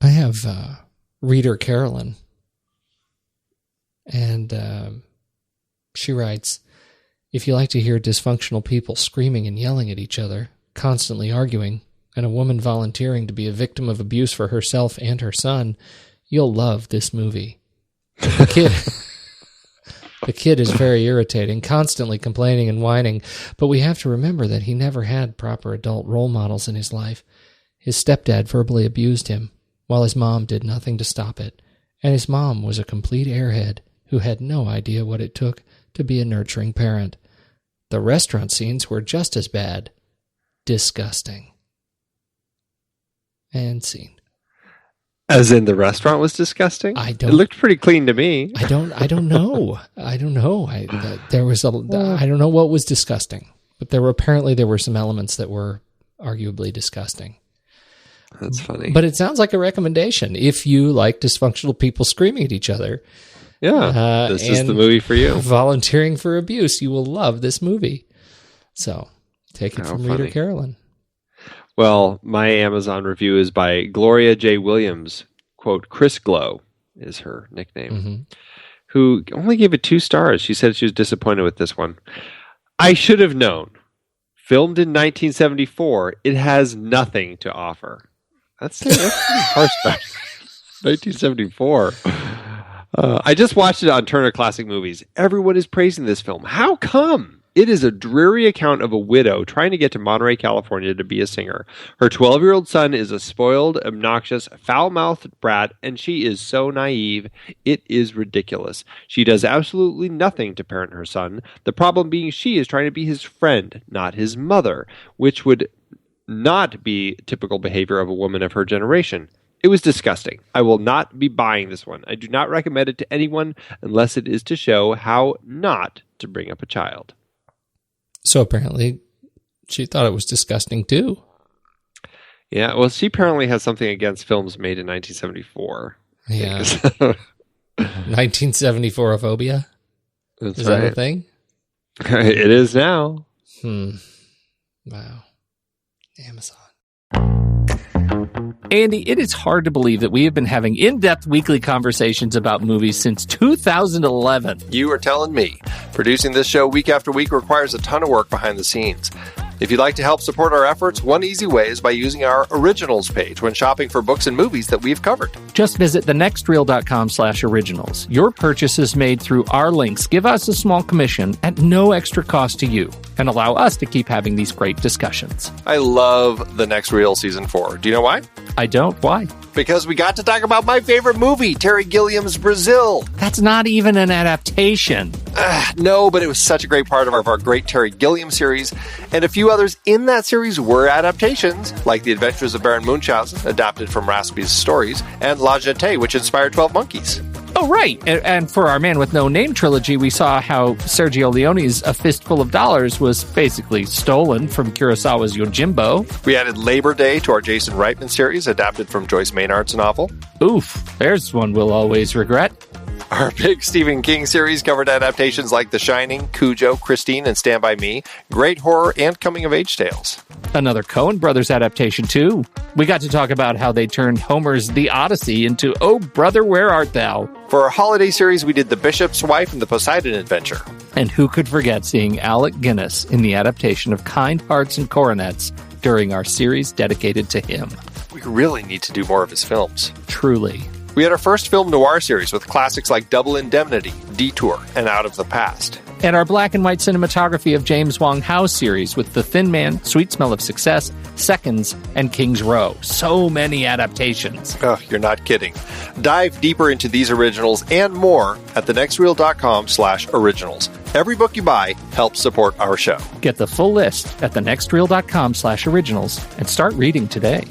I have reader Carolyn, and she writes, if you like to hear dysfunctional people screaming and yelling at each other, constantly arguing, and a woman volunteering to be a victim of abuse for herself and her son, you'll love this movie. The kid is very irritating, constantly complaining and whining, but we have to remember that he never had proper adult role models in his life. His stepdad verbally abused him, while his mom did nothing to stop it, and his mom was a complete airhead who had no idea what it took to be a nurturing parent. The restaurant scenes were just as bad. Disgusting. And scene. As in the restaurant was disgusting? It looked pretty clean to me. I don't know. I don't know. I don't know what was disgusting, but there were some elements that were arguably disgusting. That's funny. But it sounds like a recommendation. If you like dysfunctional people screaming at each other, this is the movie for you. Volunteering for abuse, you will love this movie. So take it from funny. Reader Carolyn. Well, my Amazon review is by Gloria J. Williams. Quote, Chris Glow is her nickname, who only gave it 2 stars. She said she was disappointed with this one. I should have known. Filmed in 1974, it has nothing to offer. That's pretty harsh back. 1974. I just watched it on Turner Classic Movies. Everyone is praising this film. How come? It is a dreary account of a widow trying to get to Monterey, California to be a singer. Her 12-year-old son is a spoiled, obnoxious, foul-mouthed brat, and she is so naive, it is ridiculous. She does absolutely nothing to parent her son, the problem being she is trying to be his friend, not his mother, which would not be typical behavior of a woman of her generation. It was disgusting. I will not be buying this one. I do not recommend it to anyone unless it is to show how not to bring up a child. So apparently she thought it was disgusting too. Yeah, well, she apparently has something against films made in 1974. Yeah. 1974-ophobia? That's Is right. that a thing? It is now. Wow. Amazon. Andy, it is hard to believe that we have been having in-depth weekly conversations about movies since 2011. You are telling me. Producing this show week after week requires a ton of work behind the scenes. If you'd like to help support our efforts, one easy way is by using our Originals page when shopping for books and movies that we've covered. Just visit thenextreel.com/originals. Your purchases made through our links give us a small commission at no extra cost to you and allow us to keep having these great discussions. I love The Next Reel Season 4. Do you know why? I don't. Why? Because we got to talk about my favorite movie, Terry Gilliam's Brazil. That's not even an adaptation. No, but it was such a great part of our great Terry Gilliam series, and a few others in that series were adaptations, like The Adventures of Baron Munchausen, adapted from Raspi's stories, and La Jetée, which inspired 12 Monkeys. Oh, right. And for our Man with No Name trilogy, we saw how Sergio Leone's A Fistful of Dollars was basically stolen from Kurosawa's Yojimbo. We added Labor Day to our Jason Reitman series, adapted from Joyce Maynard's novel. Oof, there's one we'll always regret. Our big Stephen King series covered adaptations like The Shining, Cujo, Christine, and Stand By Me, great horror and coming-of-age tales. Another Coen Brothers adaptation, too. We got to talk about how they turned Homer's The Odyssey into Oh, Brother, Where Art Thou? For our holiday series, we did The Bishop's Wife and The Poseidon Adventure. And who could forget seeing Alec Guinness in the adaptation of Kind Hearts and Coronets during our series dedicated to him. We really need to do more of his films. Truly. We had our first film noir series with classics like Double Indemnity, Detour, and Out of the Past. And our black and white cinematography of James Wong Howe's series with The Thin Man, Sweet Smell of Success, Seconds, and King's Row. So many adaptations. Oh, you're not kidding. Dive deeper into these originals and more at thenextreel.com/originals. Every book you buy helps support our show. Get the full list at thenextreel.com/originals and start reading today.